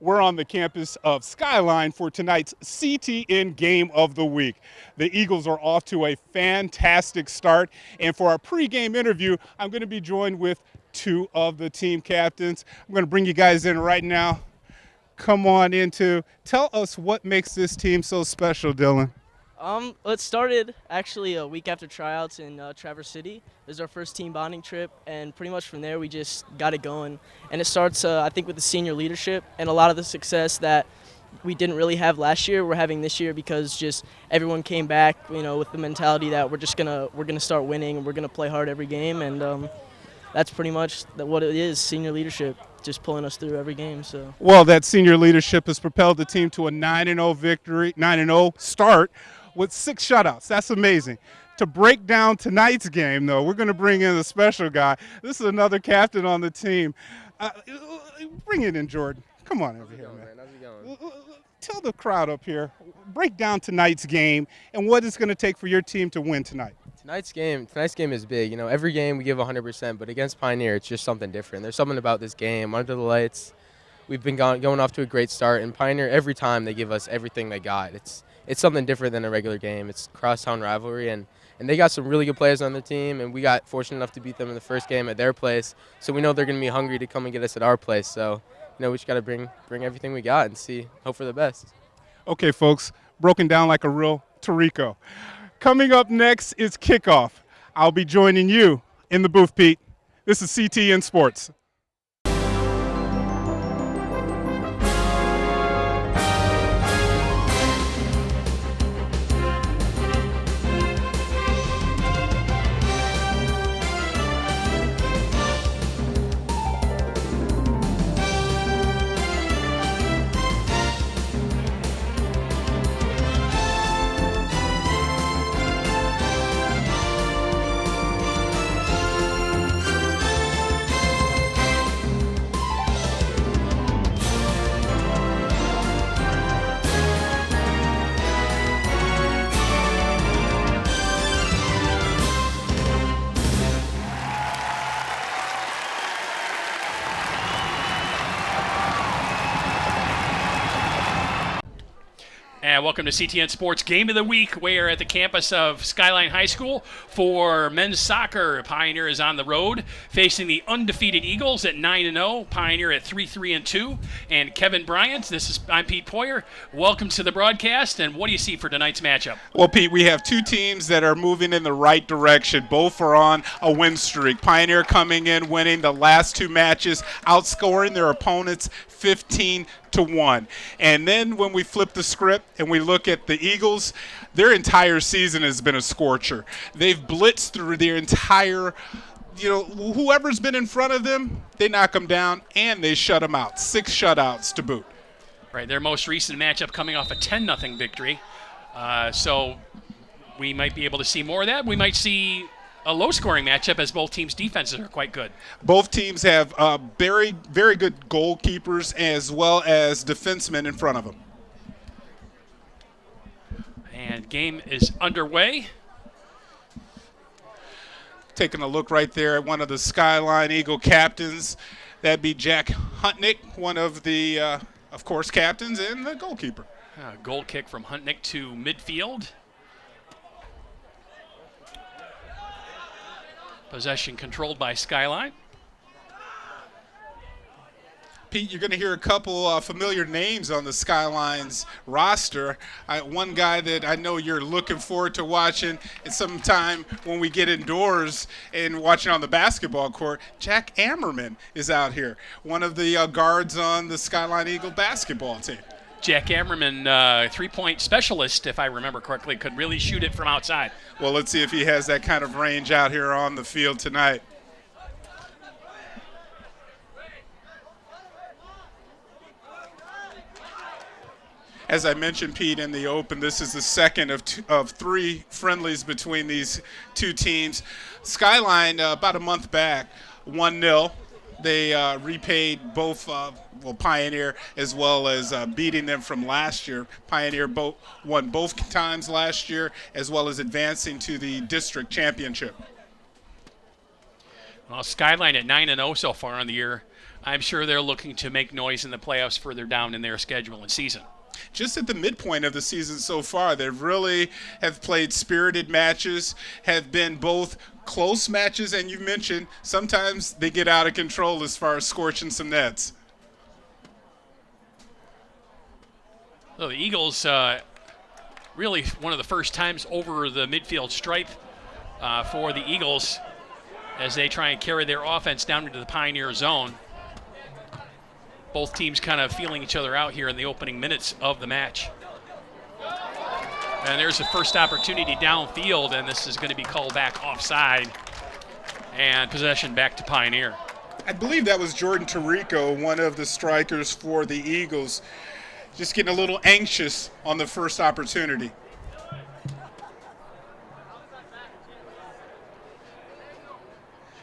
We're on the campus of Skyline for tonight's CTN Game of the Week. The Eagles are off to a fantastic start, and for our pregame interview, I'm going to be joined with two of the team captains. I'm going to bring you guys in right now. Come on in to tell us what makes this team so special, Dylan. It started actually a week after tryouts in Traverse City. It was our first team bonding trip, and pretty much from there we just got it going. And it starts, I think, with the senior leadership and a lot of the success that we didn't really have last year. We're having this year because just everyone came back, with the mentality that we're gonna start winning and we're gonna play hard every game, and that's pretty much what it is. Senior leadership just pulling us through every game. So. Well, that senior leadership has propelled the team to a 9-0 victory, 9-0 start, with 6 shutouts. That's amazing. To break down tonight's game, though, we're going to bring in a special guy. This is another captain on the team. Bring it in, Jordan. Come on over here, man. How's it going? Tell the crowd up here, break down tonight's game and what it's going to take for your team to win tonight. Tonight's game is big. Every game we give 100%, but against Pioneer, it's just something different. There's something about this game. Under the lights, we've been going off to a great start, and Pioneer, every time they give us everything they got. It's something different than a regular game. It's crosstown rivalry, and they got some really good players on the team, and we got fortunate enough to beat them in the first game at their place. So we know they're going to be hungry to come and get us at our place. So, we just got to bring everything we got and hope for the best. Okay, folks, broken down like a real Tarico. Coming up next is kickoff. I'll be joining you in the booth, Pete. This is CTN Sports. And welcome to CTN Sports Game of the Week. We're at the campus of Skyline High School for men's soccer. Pioneer is on the road, facing the undefeated Eagles at 9-0. Pioneer at 3-3-2. And Kevin Bryant, I'm Pete Poyer. Welcome to the broadcast. And what do you see for tonight's matchup? Well, Pete, we have two teams that are moving in the right direction. Both are on a win streak. Pioneer coming in, winning the last 2 matches, outscoring their opponents 15-1. And then when we flip the script and we look at the Eagles, their entire season has been a scorcher. They've blitzed through their entire, whoever's been in front of them, they knock them down and they shut them out. 6 shutouts to boot. Right, their most recent matchup coming off a 10-0 victory. So we might be able to see more of that. We might see a low-scoring matchup as both teams' defenses are quite good. Both teams have very, very good goalkeepers as well as defensemen in front of them. And game is underway. Taking a look right there at one of the Skyline Eagle captains. That'd be Jack Huntnick, one of the, of course, captains and the goalkeeper. Goal kick from Huntnick to midfield. Possession controlled by Skyline. Pete, you're going to hear a couple familiar names on the Skylines roster. One guy that I know you're looking forward to watching, and sometime when we get indoors and watching on the basketball court, Jack Ammerman is out here, one of the guards on the Skyline Eagle basketball team. Jack Ammerman, three-point specialist, if I remember correctly, could really shoot it from outside. Well, let's see if he has that kind of range out here on the field tonight. As I mentioned, Pete, in the open, this is the second of 3 friendlies between these two teams. Skyline, about a month back, 1-0. They repaid both, Pioneer, as well as beating them from last year. Pioneer won both times last year, as well as advancing to the district championship. Well, Skyline at 9-0 so far on the year. I'm sure they're looking to make noise in the playoffs further down in their schedule and season. Just at the midpoint of the season so far, they really have played spirited matches, have been both close matches, and you mentioned sometimes they get out of control as far as scorching some nets. So the Eagles, really one of the first times over the midfield stripe for the Eagles as they try and carry their offense down into the Pioneer zone. Both teams kind of feeling each other out here in the opening minutes of the match. And there's the first opportunity downfield, and this is going to be called back offside. And possession back to Pioneer. I believe that was Jordan Tarico, one of the strikers for the Eagles, just getting a little anxious on the first opportunity.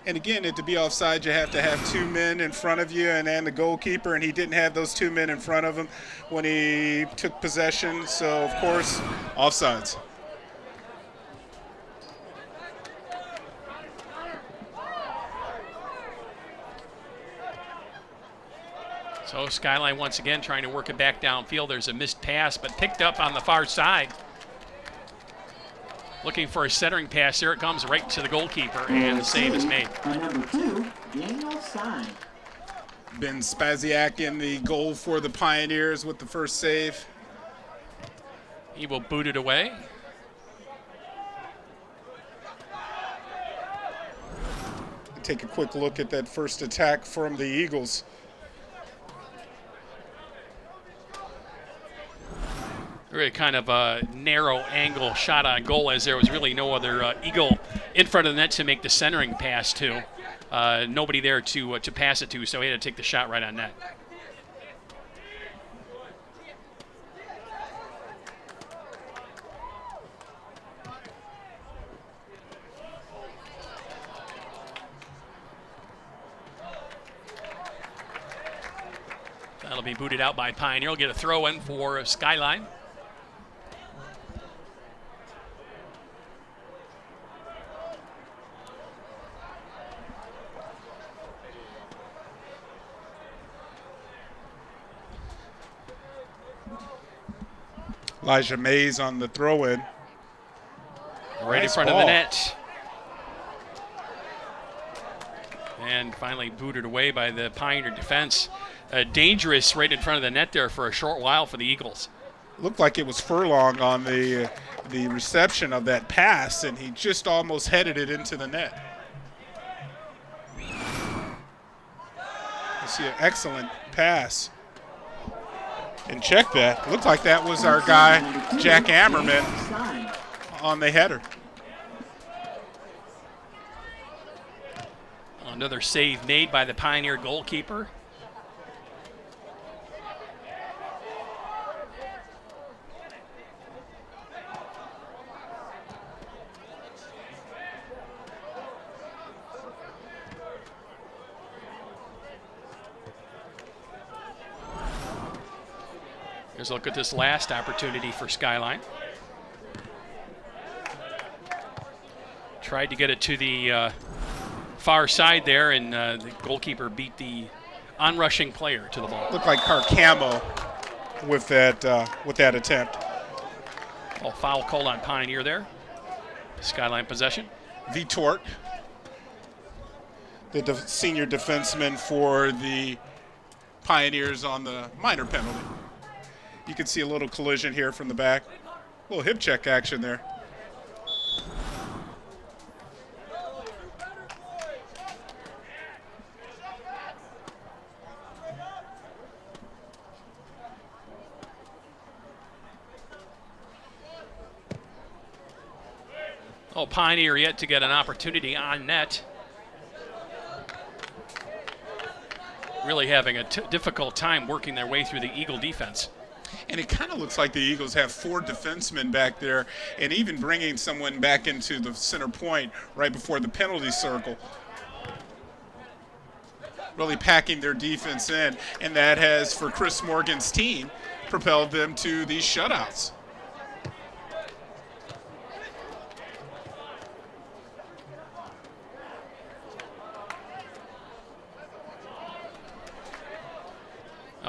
And again, to be offside, you have to have 2 men in front of you and the goalkeeper, and he didn't have those 2 men in front of him when he took possession. So, of course, offsides. So Skyline once again trying to work it back downfield. There's a missed pass, but picked up on the far side. Looking for a centering pass. Here it comes right to the goalkeeper, and the save is made. Number 2, Daniel Stein. Ben Spaziak in the goal for the Pioneers with the first save. He will boot it away. Take a quick look at that first attack from the Eagles. Really kind of a narrow angle shot on goal, as there was really no other Eagle in front of the net to make the centering pass to. Nobody there to pass it to, so he had to take the shot right on net. That'll be booted out by Pioneer. We'll get a throw in for Skyline. Elijah Mays on the throw-in. Right in front of the net. And finally booted away by the Pioneer defense. Dangerous right in front of the net there for a short while for the Eagles. Looked like it was Furlong on the reception of that pass, and he just almost headed it into the net. You see an excellent pass. And check that. Looked like that was our guy, Jack Ammerman, on the header. Another save made by the Pioneer goalkeeper. Here's a look at this last opportunity for Skyline. Tried to get it to the far side there, and the goalkeeper beat the onrushing player to the ball. Looked like Carcamo with that attempt. Oh, foul called on Pioneer there. Skyline possession. Vitort, the senior defenseman for the Pioneers, on the minor penalty. You can see a little collision here from the back. A little hip check action there. Oh, Pioneer yet to get an opportunity on net. Really having a difficult time working their way through the Eagle defense. And it kind of looks like the Eagles have 4 defensemen back there, and even bringing someone back into the center point right before the penalty circle. Really packing their defense in, and that has, for Chris Morgan's team, propelled them to these shutouts.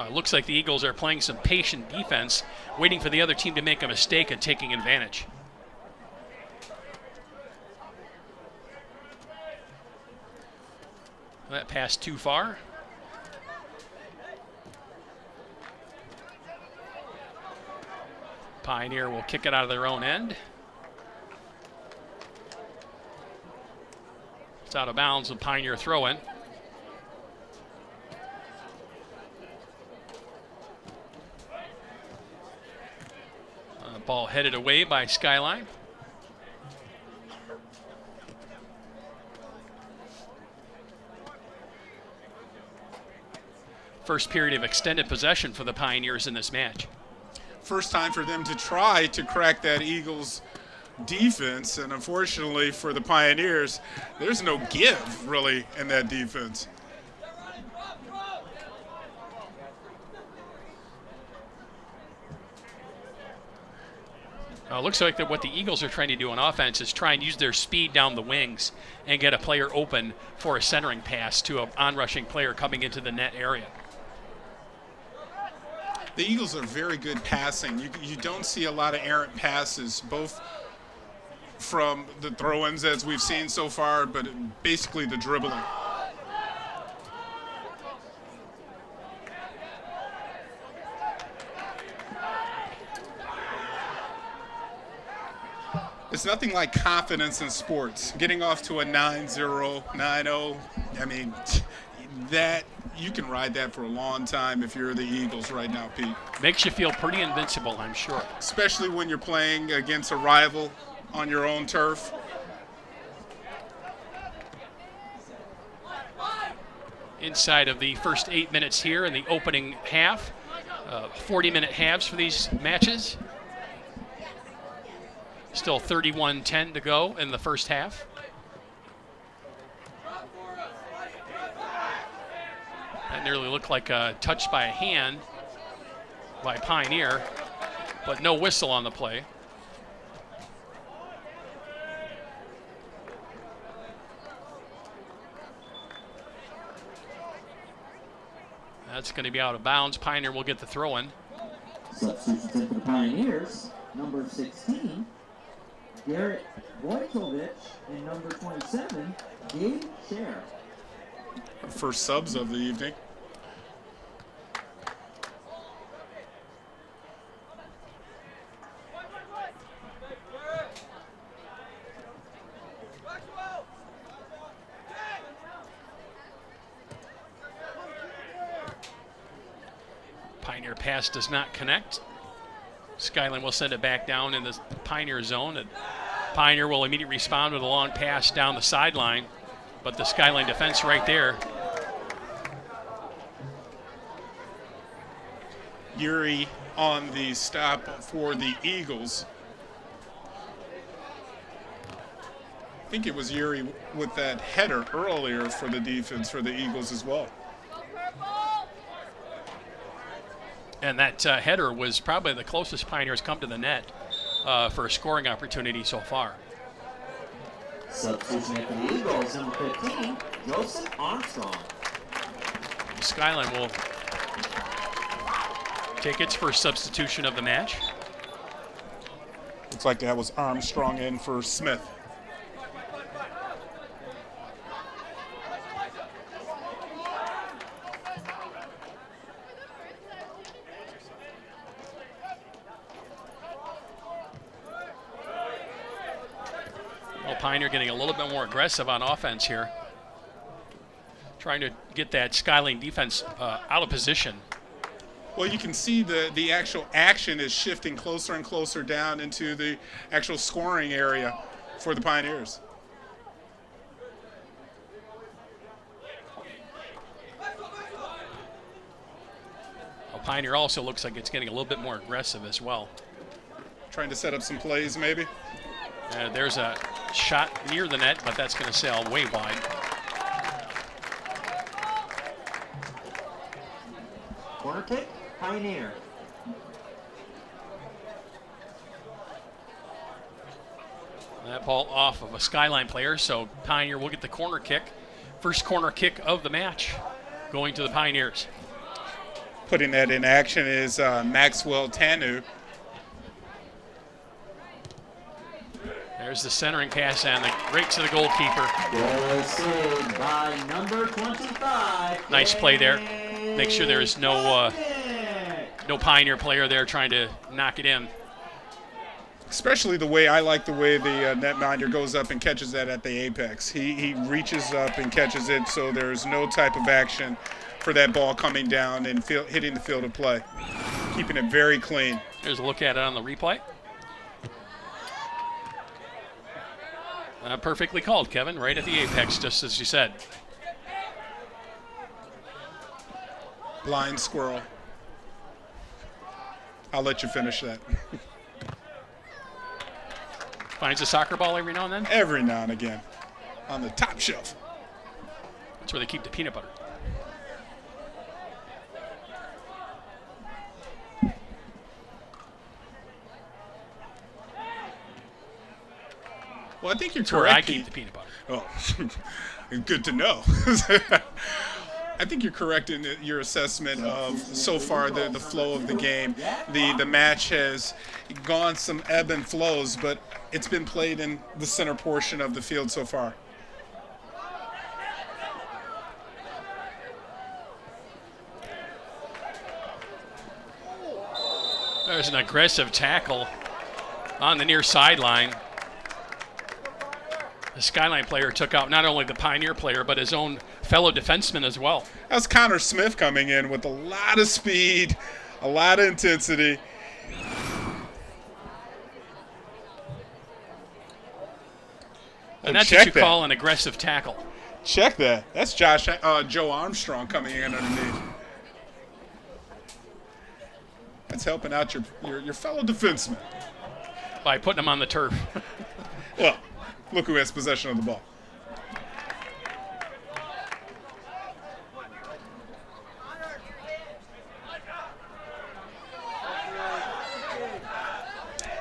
Looks like the Eagles are playing some patient defense, waiting for the other team to make a mistake and taking advantage. That pass too far. Pioneer will kick it out of their own end. It's out of bounds with Pioneer throw-in. Ball headed away by Skyline. First period of extended possession for the Pioneers in this match. First time for them to try to crack that Eagles defense, and unfortunately for the Pioneers, there's no give really in that defense. Looks like that what the Eagles are trying to do on offense is try and use their speed down the wings and get a player open for a centering pass to an on-rushing player coming into the net area. The Eagles are very good passing. You don't see a lot of errant passes, both from the throw-ins as we've seen so far, but basically the dribbling. It's nothing like confidence in sports. Getting off to a 9-0, 9-0, I mean, that you can ride that for a long time if you're the Eagles right now, Pete. Makes you feel pretty invincible, I'm sure. Especially when you're playing against a rival on your own turf. Inside of the first 8 minutes here in the opening half. 40-minute halves for these matches. Still 31-10 to go in the first half. That nearly looked like a touch by a hand by Pioneer, but no whistle on the play. That's going to be out of bounds. Pioneer will get the throw in. Substitutions in for the Pioneers. Number 16, Garrett Wojtovich, and number 27, Gabe Scher. First subs of the evening. Pioneer pass does not connect. Skyline will send it back down in the Pioneer zone, and Pioneer will immediately respond with a long pass down the sideline, but the Skyline defense right there. Yuri on the stop for the Eagles. I think it was Yuri with that header earlier for the defense for the Eagles as well. And that header was probably the closest Pioneers come to the net for a scoring opportunity so far. Substitution at the Eagles, number 15, Joseph Armstrong. Skyline will take its first substitution of the match. Looks like that was Armstrong in for Smith. Pioneer getting a little bit more aggressive on offense here, trying to get that Skyline defense out of position. Well, you can see the actual action is shifting closer and closer down into the actual scoring area for the Pioneers. Well, Pioneer also looks like it's getting a little bit more aggressive as well. Trying to set up some plays maybe. There's a shot near the net, but that's going to sail way wide. Corner kick, Pioneer. That ball off of a Skyline player, so Pioneer will get the corner kick. First corner kick of the match going to the Pioneers. Putting that in action is Maxwell Tanu. There's the centering pass and right to the goalkeeper. Goal saved by number 25. Nice play there. Make sure there is no Pioneer player there trying to knock it in. Especially I like the way the netminder goes up and catches that at the apex. He reaches up and catches it, so there's no type of action for that ball coming down and hitting the field of play. Keeping it very clean. Here's a look at it on the replay. Perfectly called, Kevin, right at the apex, just as you said. Blind squirrel. I'll let you finish that. Finds a soccer ball every now and then? Every now and again. On the top shelf. That's where they keep the peanut butter. Well, I think you're That's where correct. I keep the peanut butter. Oh, good to know. I think you're correct in your assessment of so far the flow of the game. The match has gone some ebb and flows, but it's been played in the center portion of the field so far. There's an aggressive tackle on the near sideline. The Skyline player took out not only the Pioneer player, but his own fellow defenseman as well. That's Connor Smith coming in with a lot of speed, a lot of intensity. And that's what you call an aggressive tackle. Check that. That's Joe Armstrong coming in underneath. That's helping out your fellow defenseman. By putting him on the turf. Well, look who has possession of the ball.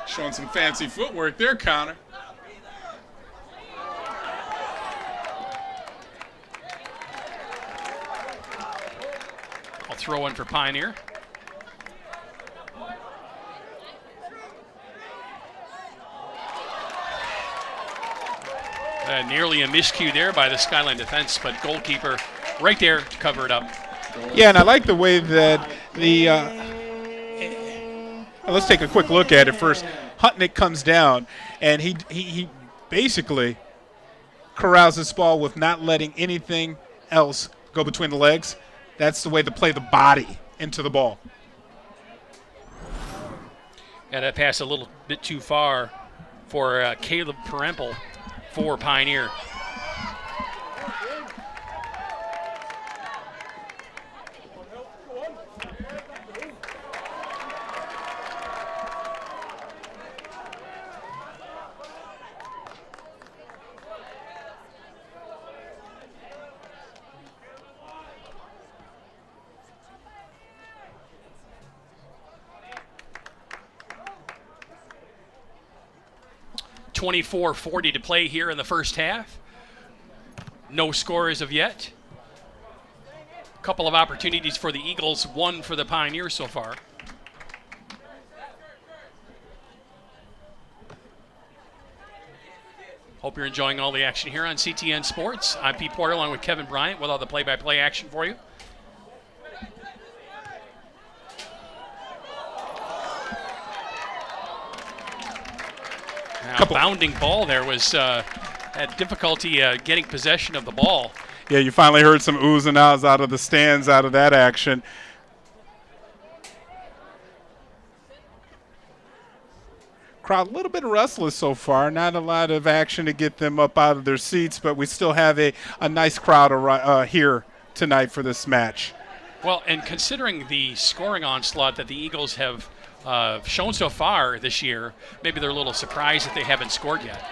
Showing some fancy footwork there, Connor. I'll throw in for Pioneer. Nearly a miscue there by the Skyline defense, but goalkeeper right there to cover it up. Yeah, and I like the way that the let's take a quick look at it first. Hutnick comes down, and he basically corrals this ball with not letting anything else go between the legs. That's the way to play the body into the ball. And that pass a little bit too far for Caleb Perempel for Pioneer. .24:40 to play here in the first half. No score as of yet. A couple of opportunities for the Eagles, one for the Pioneers so far. Hope you're enjoying all the action here on CTN Sports. I'm Pete Porter along with Kevin Bryant with all the play-by-play action for you. Now, bounding ball there was had difficulty getting possession of the ball. Yeah, you finally heard some oohs and ahs out of the stands out of that action. Crowd a little bit restless so far. Not a lot of action to get them up out of their seats, but we still have a nice crowd here tonight for this match. Well, and considering the scoring onslaught that the Eagles have shown so far this year, maybe they're a little surprised that they haven't scored yet.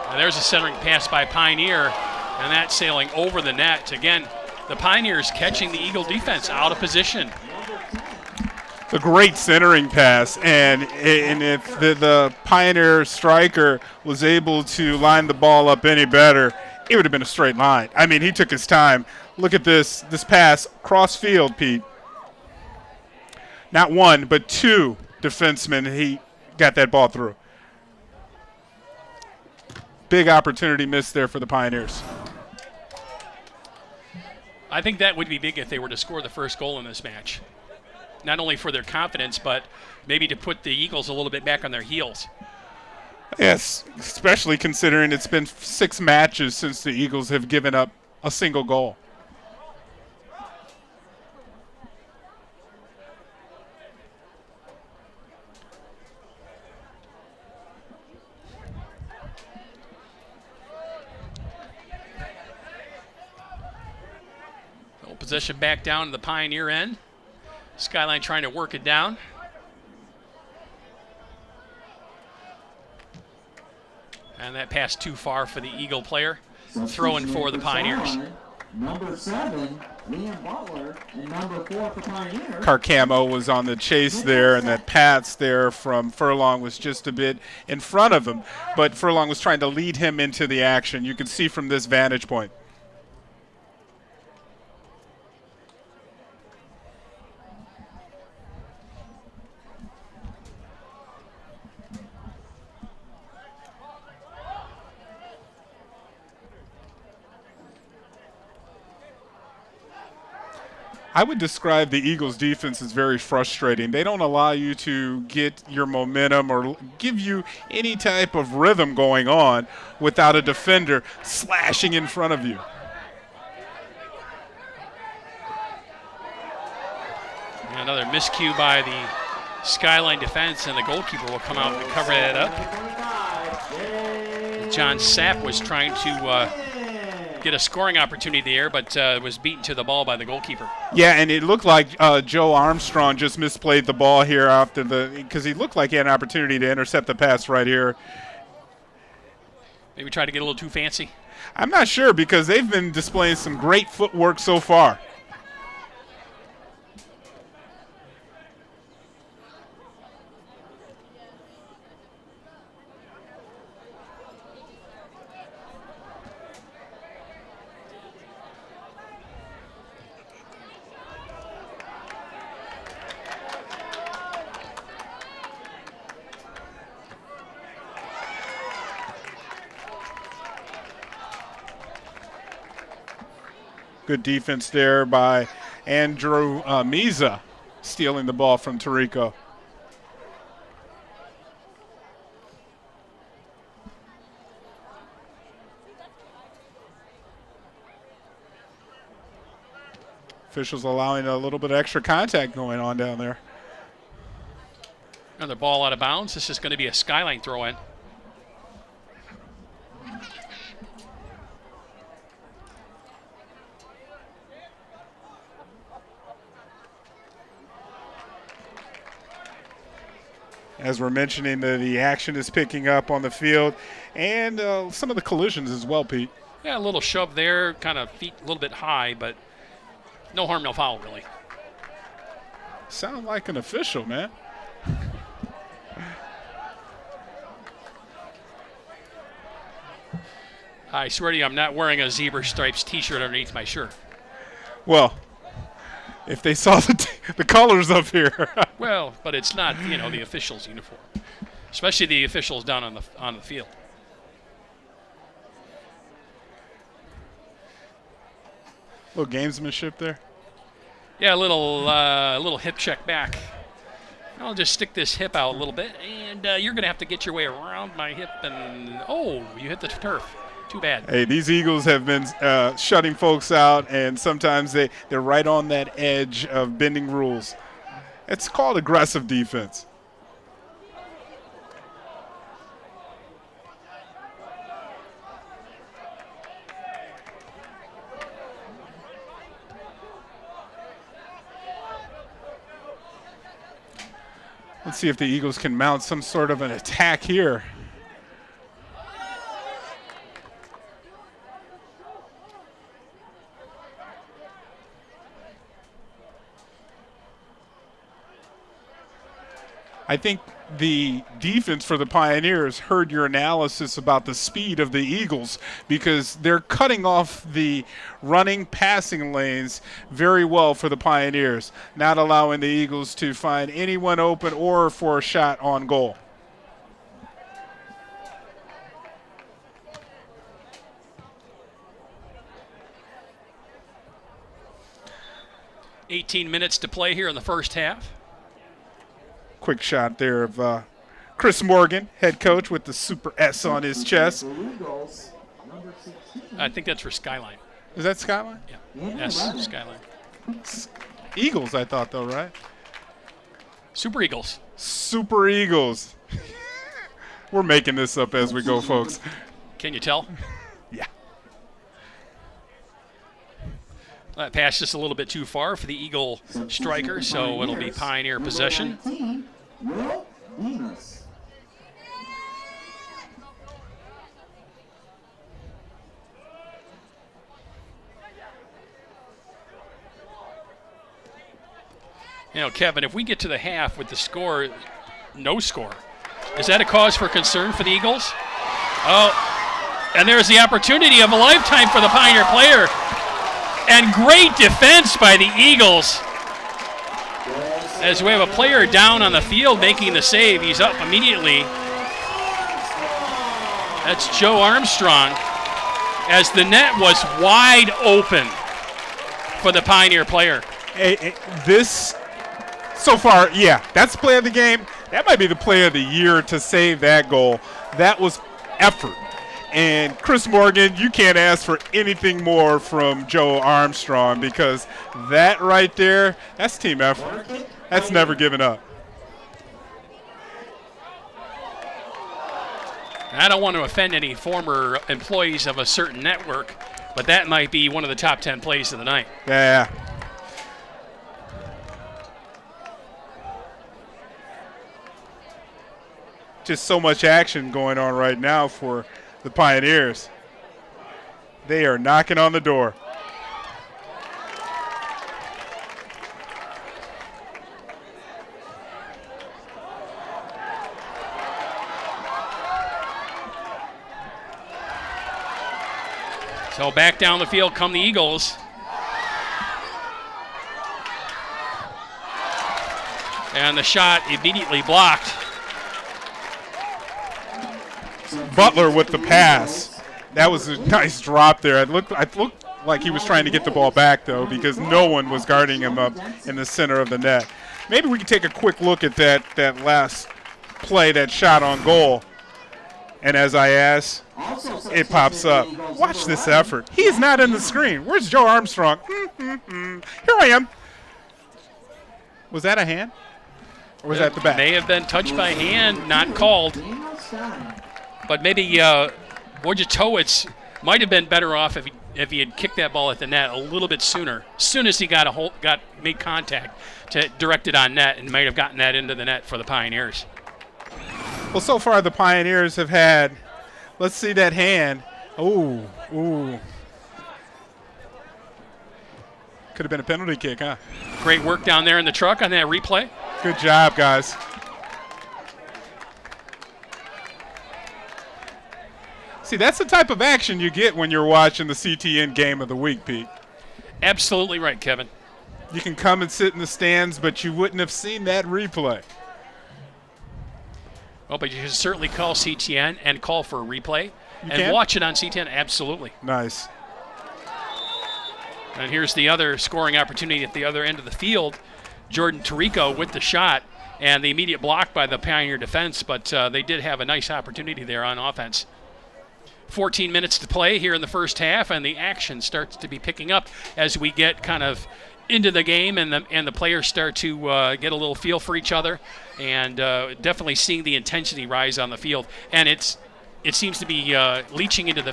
And there's a centering pass by Pioneer, and that's sailing over the net. Again, the Pioneers catching the Eagle defense out of position. It's a great centering pass, and if the Pioneer striker was able to line the ball up any better, it would have been a straight line. I mean, he took his time. Look at this pass cross field, Pete. Not one, but two defensemen. He got that ball through. Big opportunity missed there for the Pioneers. I think that would be big if they were to score the first goal in this match. Not only for their confidence, but maybe to put the Eagles a little bit back on their heels. Yes, especially considering it's been 6 matches since the Eagles have given up a single goal. Possession back down to the Pioneer end. Skyline trying to work it down. And that pass too far for the Eagle player. Throwing for the Pioneers. Number 7, Liam Butler, and number 4 for Pioneers. Carcamo was on the chase there, and that pass there from Furlong was just a bit in front of him. But Furlong was trying to lead him into the action. You can see from this vantage point. I would describe the Eagles' defense as very frustrating. They don't allow you to get your momentum or give you any type of rhythm going on without a defender slashing in front of you. And another miscue by the Skyline defense, and the goalkeeper will come out and cover that up. John Sapp was trying to get a scoring opportunity there, but was beaten to the ball by the goalkeeper. Yeah, and it looked like Joe Armstrong just misplayed the ball here after because he looked like he had an opportunity to intercept the pass right here. Maybe try to get a little too fancy. I'm not sure, because they've been displaying some great footwork so far. Good defense there by Andrew Miza, stealing the ball from Tarico. Officials allowing a little bit of extra contact going on down there. Another ball out of bounds. This is going to be a Skyline throw-in. As we're mentioning, the action is picking up on the field, and some of the collisions as well, Pete. Yeah, a little shove there, kind of feet a little bit high, but no harm, no foul, really. Sound like an official, man. I swear to you, I'm not wearing a zebra stripes T-shirt underneath my shirt. Well, if they saw the colors up here. Well, but it's not, the officials' uniform, especially the officials down on the field. Little gamesmanship there. Yeah, a little hip check back. I'll just stick this hip out a little bit, and you're going to have to get your way around my hip, and you hit the turf. Too bad. Hey, these Eagles have been shutting folks out, and sometimes they're right on that edge of bending rules. It's called aggressive defense. Let's see if the Eagles can mount some sort of an attack here. I think the defense for the Pioneers heard your analysis about the speed of the Eagles, because they're cutting off the running passing lanes very well for the Pioneers, not allowing the Eagles to find anyone open or for a shot on goal. $18 minutes to play here in the first half. Quick shot there of Chris Morgan, head coach, with the Super S on his chest. I think that's for Skyline. Is that Skyline? Yeah. Yes, Skyline. Eagles, I thought, though, right? Super Eagles. Super Eagles. We're making this up as we go, folks. Can you tell? Yeah. That pass just a little bit too far for the Eagle striker, so it'll be Pioneer possession. You know, Kevin, if we get to the half with the score, no score, is that a cause for concern for the Eagles? Oh, and there's the opportunity of a lifetime for the Pioneer player. And great defense by the Eagles. As we have a player down on the field making the save, he's up immediately. That's Joe Armstrong, as the net was wide open for the Pioneer player. This, so far, yeah, that's the play of the game. That might be the play of the year to save that goal. That was effort. And Chris Morgan, you can't ask for anything more from Joe Armstrong, because that right there, that's team effort. That's never given up. I don't want to offend any former employees of a certain network, but that might be one of the top 10 plays of the night. Yeah. Just so much action going on right now for the Pioneers. They are knocking on the door. So back down the field come the Eagles. And the shot immediately blocked. Butler with the pass. That was a nice drop there. It looked like he was trying to get the ball back, though, because no one was guarding him up in the center of the net. Maybe we can take a quick look at that last play, that shot on goal. And as I ask, it pops up. Watch this effort. He is not in the screen. Where's Joe Armstrong? Here I am. Was that a hand? Or was that the back? May have been touched by hand, not called. But maybe Wojciechowicz might have been better off if he had kicked that ball at the net a little bit sooner. As soon as he made contact to direct it on net, and might have gotten that into the net for the Pioneers. Well, so far the Pioneers have had, let's see that hand. Ooh. Could have been a penalty kick, huh? Great work down there in the truck on that replay. Good job, guys. See, that's the type of action you get when you're watching the CTN game of the week, Pete. Absolutely right, Kevin. You can come and sit in the stands, but you wouldn't have seen that replay. Well, but you can certainly call CTN and call for a replay can? Watch it on CTN. Absolutely. Nice. And here's the other scoring opportunity at the other end of the field. Jordan Tirico with the shot and the immediate block by the Pioneer defense, but they did have a nice opportunity there on offense. 14 minutes to play here in the first half, and the action starts to be picking up as we get kind of into the game, and the players start to get a little feel for each other, and definitely seeing the intensity rise on the field. And it seems to be leaching into the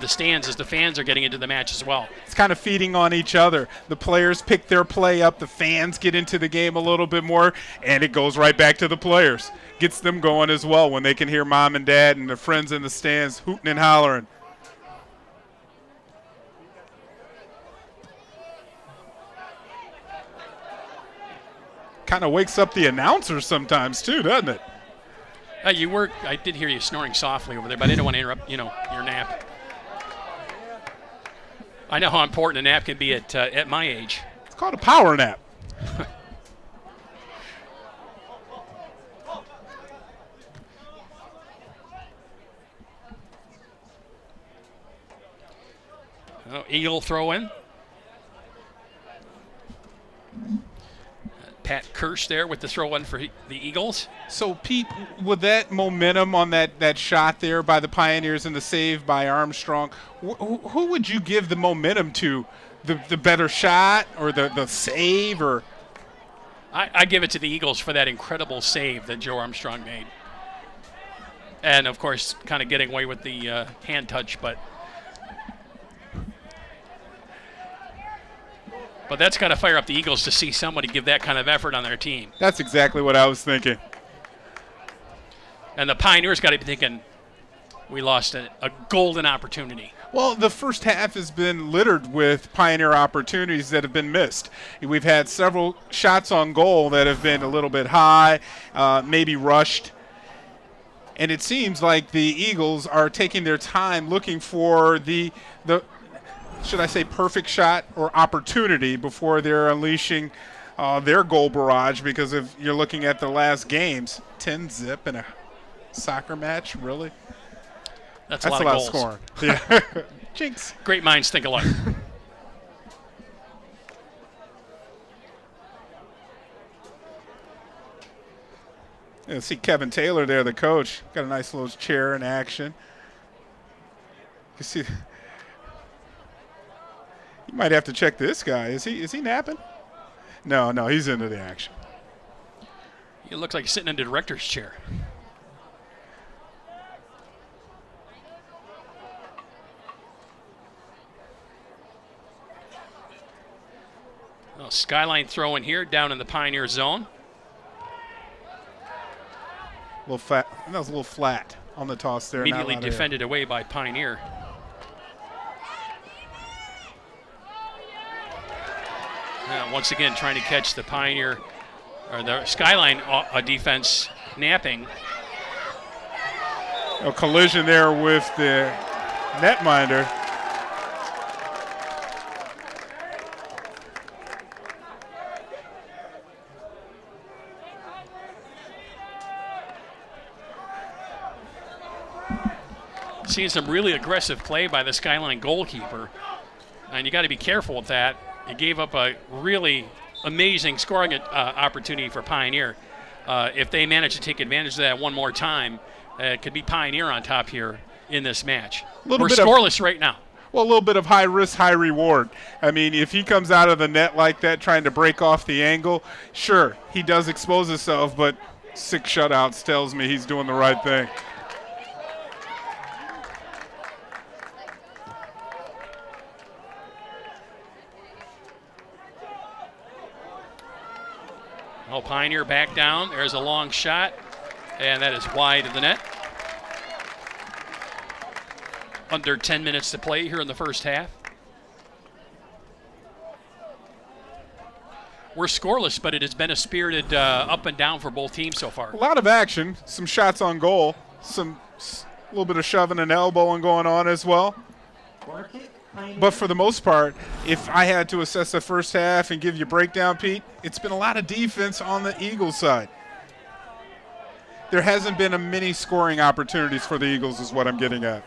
stands as the fans are getting into the match as well. It's kind of feeding on each other. The players pick their play up, the fans get into the game a little bit more, and it goes right back to the players. Gets them going as well when they can hear mom and dad and their friends in the stands hooting and hollering. Kind of wakes up the announcers sometimes too, doesn't it? I did hear you snoring softly over there, but I didn't want to interrupt, your nap. I know how important a nap can be at my age. It's called a power nap. Oh, Eagle throw in. Pat Kirsch there with the throw in for the Eagles. So, Pete, with that momentum on that shot there by the Pioneers and the save by Armstrong, who would you give the momentum to? The better shot or the save? Or I give it to the Eagles for that incredible save that Joe Armstrong made. And, of course, kind of getting away with the hand touch, but that's got to fire up the Eagles to see somebody give that kind of effort on their team. That's exactly what I was thinking. And the Pioneers got to be thinking, we lost a golden opportunity. Well, the first half has been littered with Pioneer opportunities that have been missed. We've had several shots on goal that have been a little bit high, maybe rushed. And it seems like the Eagles are taking their time looking for the should I say perfect shot or opportunity before they're unleashing their goal barrage, because if you're looking at the last games, 10-zip in a soccer match, really? That's a lot of goals. Scoring. Yeah. Jinx. Great minds think alike. Yeah, see Kevin Taylor there, the coach. Got a nice little chair in action. You see, you might have to check this guy. Is he napping? No, he's into the action. He looks like he's sitting in the director's chair. Skyline throw in here down in the Pioneer zone. A little fat. That was a little flat on the toss there. Immediately defended away by Pioneer. Once again, trying to catch the Pioneer or the Skyline defense napping. A collision there with the netminder. Seeing some really aggressive play by the Skyline goalkeeper, and you got to be careful with that. He gave up a really amazing scoring opportunity for Pioneer. If they manage to take advantage of that one more time, it could be Pioneer on top here in this match. We're scoreless right now. Well, a little bit of high risk, high reward. I mean, if he comes out of the net like that trying to break off the angle, sure, he does expose himself, but 6 shutouts tells me he's doing the right thing. Oh, Pioneer back down. There's a long shot, and that is wide of the net. Under 10 minutes to play here in the first half. We're scoreless, but it has been a spirited up and down for both teams so far. A lot of action, some shots on goal, a little bit of shoving and elbowing going on as well. But for the most part, if I had to assess the first half and give you a breakdown, Pete, it's been a lot of defense on the Eagles side. There hasn't been many scoring opportunities for the Eagles is what I'm getting at.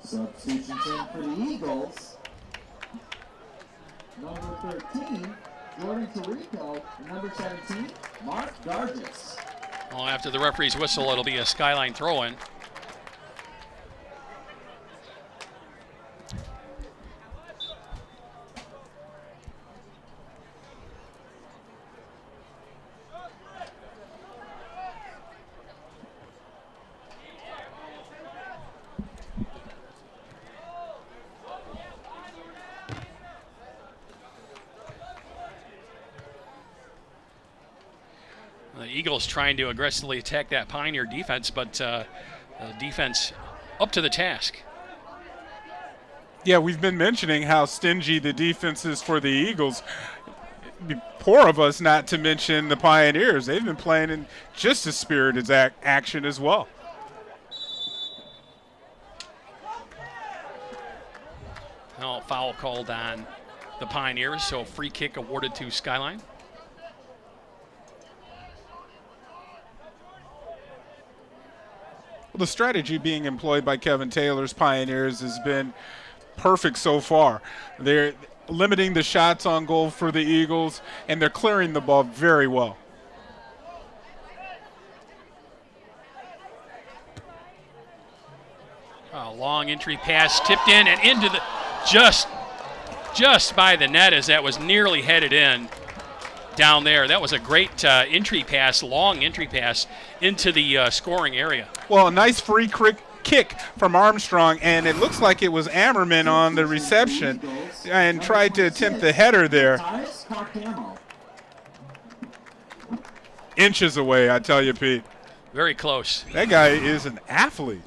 Substitutions in for the Eagles. Number 13, Jordan Tirico, and number 17, Mark Dargis. Well, after the referee's whistle, it'll be a Skyline throw-in. Eagles trying to aggressively attack that Pioneer defense, but the defense up to the task. Yeah, we've been mentioning how stingy the defense is for the Eagles. It'd be poor of us not to mention the Pioneers. They've been playing in just as spirited action as well. Well, foul called on the Pioneers, so free kick awarded to Skyline. Well, the strategy being employed by Kevin Taylor's Pioneers has been perfect so far. They're limiting the shots on goal for the Eagles, and they're clearing the ball very well. A long entry pass tipped in and into the just by the net as that was nearly headed in down there. That was a great entry pass, long entry pass into the scoring area. Well, a nice free kick from Armstrong, and it looks like it was Ammerman on the reception and tried to attempt the header there. Inches away, I tell you, Pete. Very close. That guy is an athlete.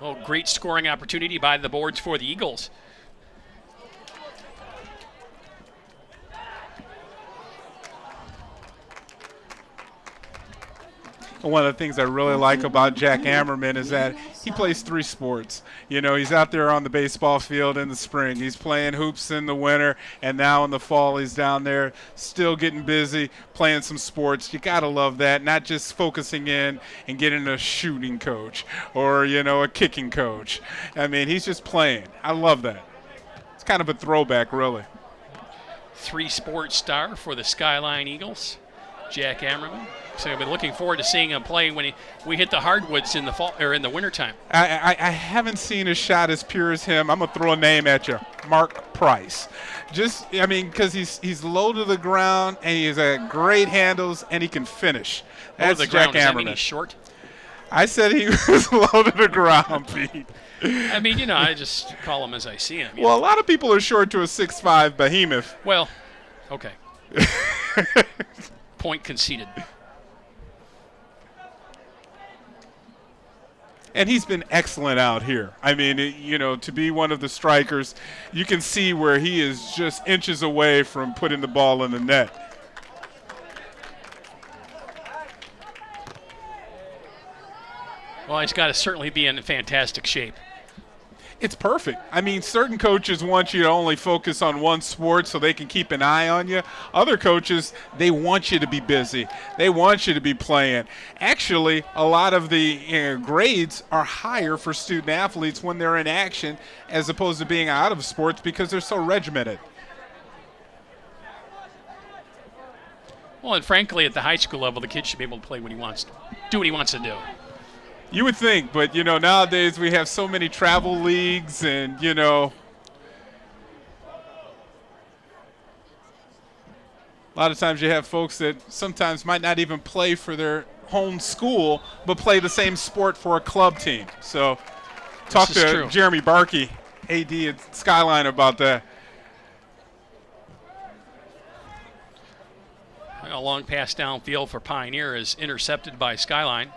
Oh, great scoring opportunity by the boards for the Eagles. One of the things I really like about Jack Ammerman is that he plays 3 sports. You know, he's out there on the baseball field in the spring. He's playing hoops in the winter, and now in the fall he's down there still getting busy playing some sports. You got to love that, not just focusing in and getting a shooting coach or, you know, a kicking coach. I mean, he's just playing. I love that. It's kind of a throwback, really. 3-sport star for the Skyline Eagles, Jack Ammerman. So I've been looking forward to seeing him play when we hit the hardwoods in the fall or in the wintertime. I haven't seen a shot as pure as him. I'm gonna throw a name at you, Mark Price. I mean, because he's low to the ground and he has great handles and he can finish. That's Jack Ammerman. Does that mean he's short? I said he was low to the ground, Pete. I mean, you know, I just call him as I see him. Well, a lot of people are short to a 6'5" behemoth. Well, okay. Point conceded. And he's been excellent out here. I mean, you know, to be one of the strikers, you can see where he is just inches away from putting the ball in the net. Well, he's got to certainly be in fantastic shape. It's perfect. I mean, certain coaches want you to only focus on one sport so they can keep an eye on you. Other coaches, they want you to be busy. They want you to be playing. Actually, a lot of the grades are higher for student athletes when they're in action as opposed to being out of sports because they're so regimented. Well, and frankly, at the high school level, the kid should be able to play what he wants to do what he wants to do. You would think, but, you know, nowadays we have so many travel leagues and, you know, a lot of times you have folks that sometimes might not even play for their home school but play the same sport for a club team. So talk to Jeremy Barkey, AD at Skyline, about that. A long pass downfield for Pioneer is intercepted by Skyline.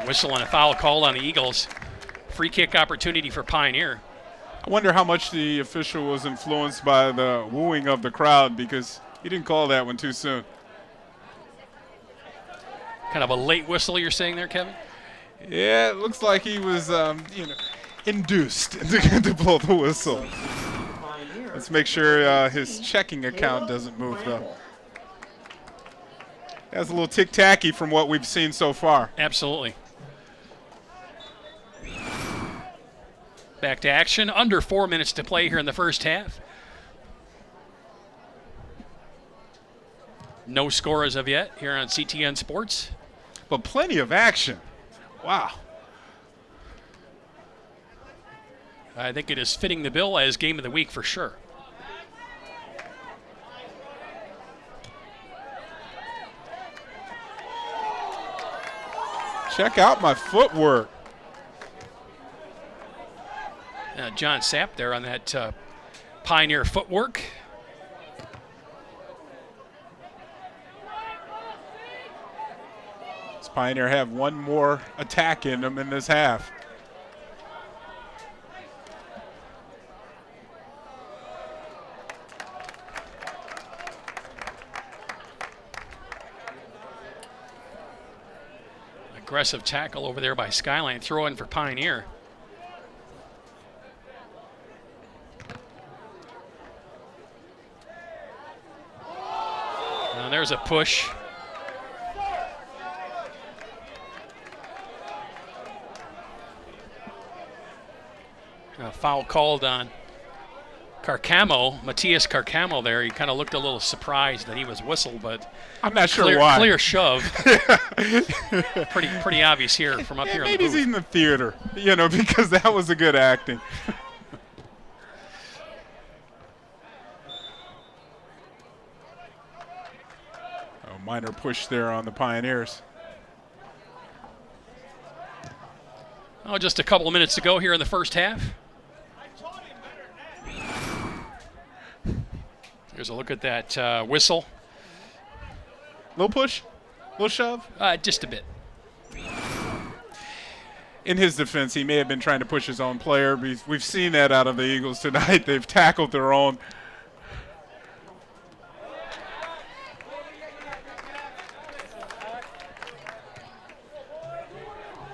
Whistle and a foul called on the Eagles. Free kick opportunity for Pioneer. I wonder how much the official was influenced by the wooing of the crowd because he didn't call that one too soon. Kind of a late whistle you're saying there, Kevin? Yeah, it looks like he was, induced to blow the whistle. Let's make sure his checking account doesn't move, though. That's a little tick-tacky from what we've seen so far. Absolutely. Back to action. Under 4 minutes to play here in the first half. No score as of yet here on CTN Sports. But plenty of action. Wow. I think it is fitting the bill as game of the week for sure. Check out my footwork. John Sapp there on that Pioneer footwork. Does Pioneer have one more attack in them in this half? Aggressive tackle over there by Skyline, throw in for Pioneer. Now there's a push. A foul called on Matthias Carcamo there. He kind of looked a little surprised that he was whistled, but I'm not sure why. Clear shove. pretty obvious here from up here. Maybe he's in the theater, because that was a good acting. Minor push there on the Pioneers. Oh, just a couple of minutes to go here in the first half. Here's a look at that whistle. Little push? Little shove? Just a bit. In his defense, he may have been trying to push his own player. We've seen that out of the Eagles tonight. They've tackled their own.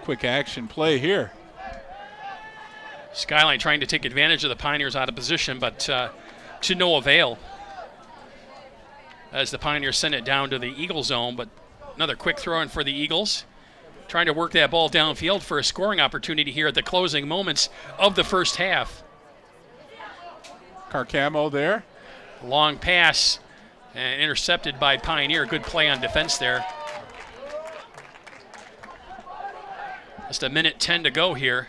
Quick action play here. Skyline trying to take advantage of the Pioneers out of position, but to no avail. As the Pioneers send it down to the Eagle zone, but another quick throw in for the Eagles. Trying to work that ball downfield for a scoring opportunity here at the closing moments of the first half. Carcamo there. Long pass and intercepted by Pioneer. Good play on defense there. Just a minute 10 to go here.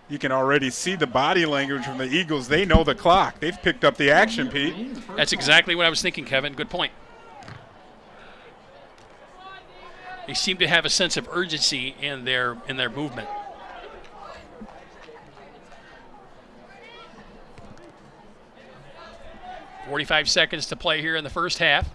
You can already see the body language from the Eagles. They know the clock. They've picked up the action, Pete. That's exactly what I was thinking, Kevin. Good point. They seem to have a sense of urgency in their movement. .45 seconds to play here in the first half.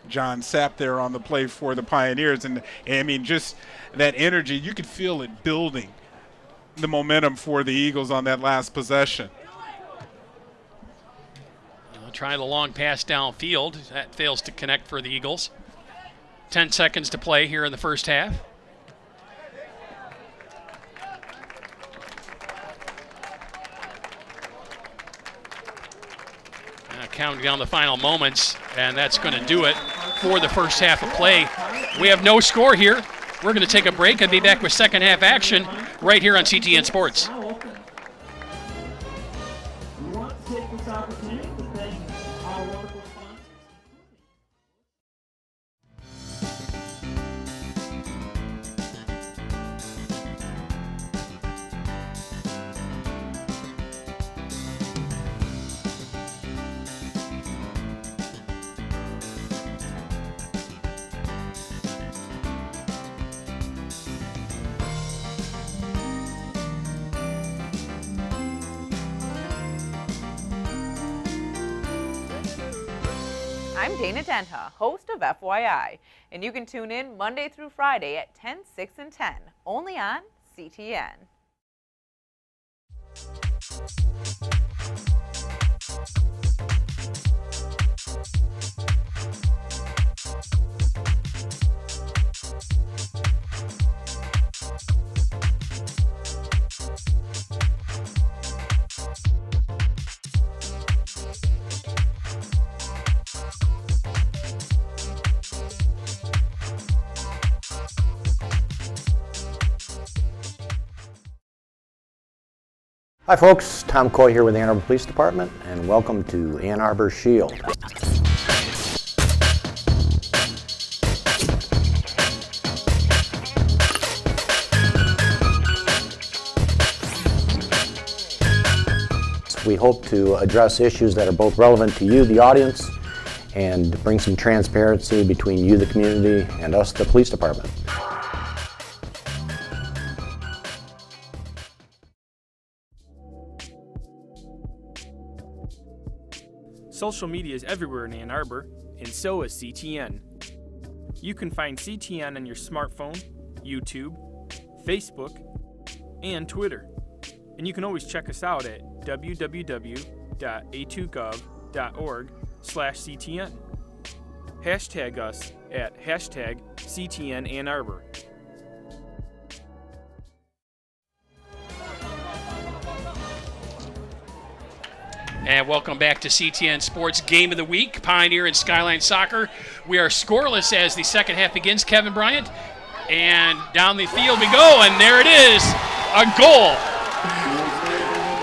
John Sapp there on the play for the Pioneers. And I mean, just that energy, you could feel it building, the momentum for the Eagles on that last possession. Try the long pass downfield. That fails to connect for the Eagles. 10 seconds to play here in the first half. Counting down the final moments, and that's going to do it for the first half of play. We have no score here. We're going to take a break and be back with second half action right here on CTN Sports. I'm Dana Denta, host of FYI, and you can tune in Monday through Friday at 10, 6, and 10, only on CTN. Hi folks, Tom Coy here with the Ann Arbor Police Department, and welcome to Ann Arbor Shield. We hope to address issues that are both relevant to you, the audience, and bring some transparency between you, the community, and us, the police department. Social media is everywhere in Ann Arbor, and so is CTN. You can find CTN on your smartphone, YouTube, Facebook, and Twitter. And you can always check us out at www.a2gov.org/CTN. Hashtag us at #CTN Ann Arbor. And welcome back to CTN Sports Game of the Week, Pioneer and Skyline Soccer. We are scoreless as the second half begins, Kevin Bryant. And down the field we go, and there it is, a goal.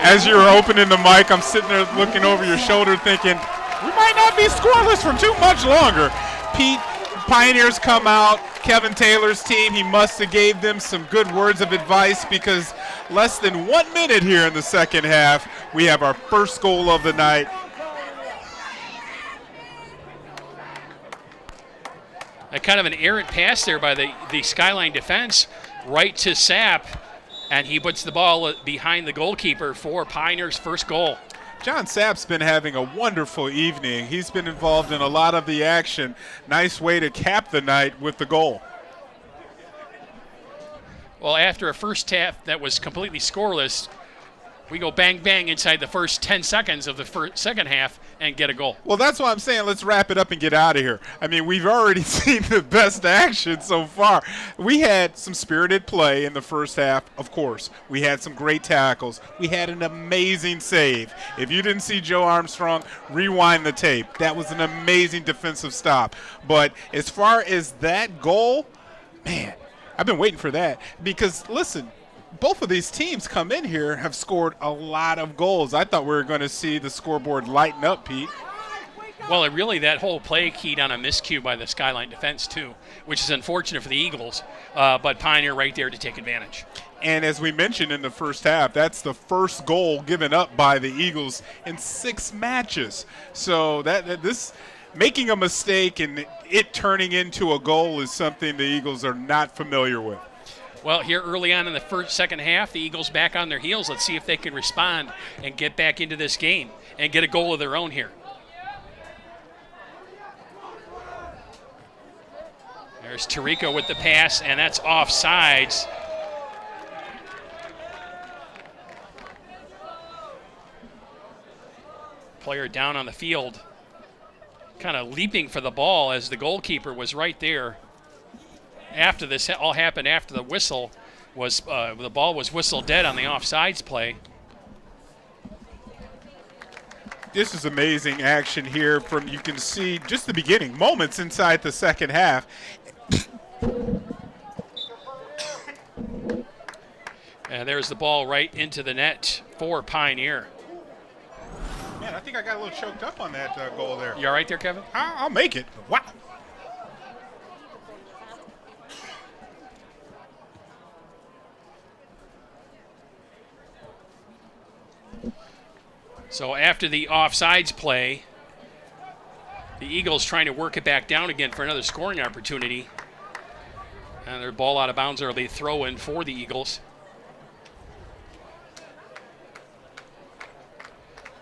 As you're opening the mic, I'm sitting there looking over your shoulder thinking, we might not be scoreless for too much longer. Pete, Pioneers come out. Kevin Taylor's team, he must have gave them some good words of advice, because less than 1 minute here in the second half, we have our first goal of the night. A kind of an errant pass there by the Skyline defense, right to Sapp, and he puts the ball behind the goalkeeper for Pioneer's first goal. John Sapp's been having a wonderful evening. He's been involved in a lot of the action. Nice way to cap the night with the goal. Well, after a first half that was completely scoreless, we go bang, bang inside the first 10 seconds of the second half and get a goal. Well, that's why I'm saying let's wrap it up and get out of here. I mean, we've already seen the best action so far. We had some spirited play in the first half, of course. We had some great tackles. We had an amazing save. If you didn't see Joe Armstrong, rewind the tape. That was an amazing defensive stop. But as far as that goal, man, I've been waiting for that. Because, listen, both of these teams come in here have scored a lot of goals. I thought we were going to see the scoreboard lighten up, Pete. Well, really, that whole play keyed on a miscue by the Skyline defense, too, which is unfortunate for the Eagles, but Pioneer right there to take advantage. And as we mentioned in the first half, that's the first goal given up by the Eagles in 6 matches. So this making a mistake and it turning into a goal is something the Eagles are not familiar with. Well, here early on in the second half, the Eagles back on their heels. Let's see if they can respond and get back into this game and get a goal of their own here. There's Tirico with the pass, and that's offsides. Player down on the field, kind of leaping for the ball as the goalkeeper was right there. After this all happened, after the whistle was the ball was whistled dead on the offsides play. This is amazing action here from, you can see just the beginning, moments inside the second half. And there's the ball right into the net for Pioneer. Man, I think I got a little choked up on that goal there. You all right there, Kevin? I'll make it. Wow. So after the offsides play, the Eagles trying to work it back down again for another scoring opportunity. And their ball out of bounds early throw in for the Eagles.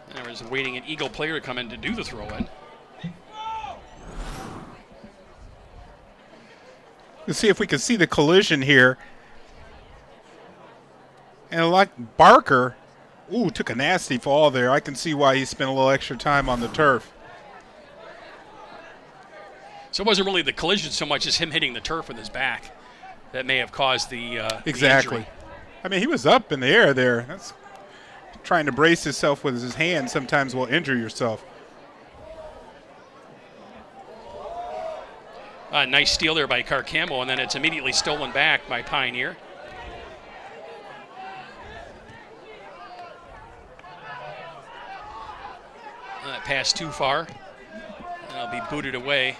And there was waiting an Eagle player to come in to do the throw in. Let's see if we can see the collision here. And like Barker, took a nasty fall there. I can see why he spent a little extra time on the turf. So it wasn't really the collision so much as him hitting the turf with his back that may have caused the exactly. injury. I mean, he was up in the air there. That's trying to brace himself with his hand sometimes will injure yourself. Nice steal there by Carcamo, and then it's immediately stolen back by Pioneer. That pass too far. That'll be booted away.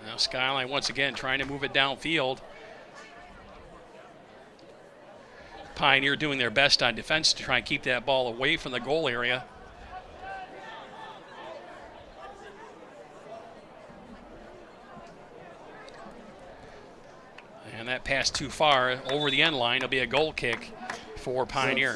Now Skyline once again trying to move it downfield. Pioneer doing their best on defense to try and keep that ball away from the goal area. And that pass too far over the end line. It'll be a goal kick for Pioneer.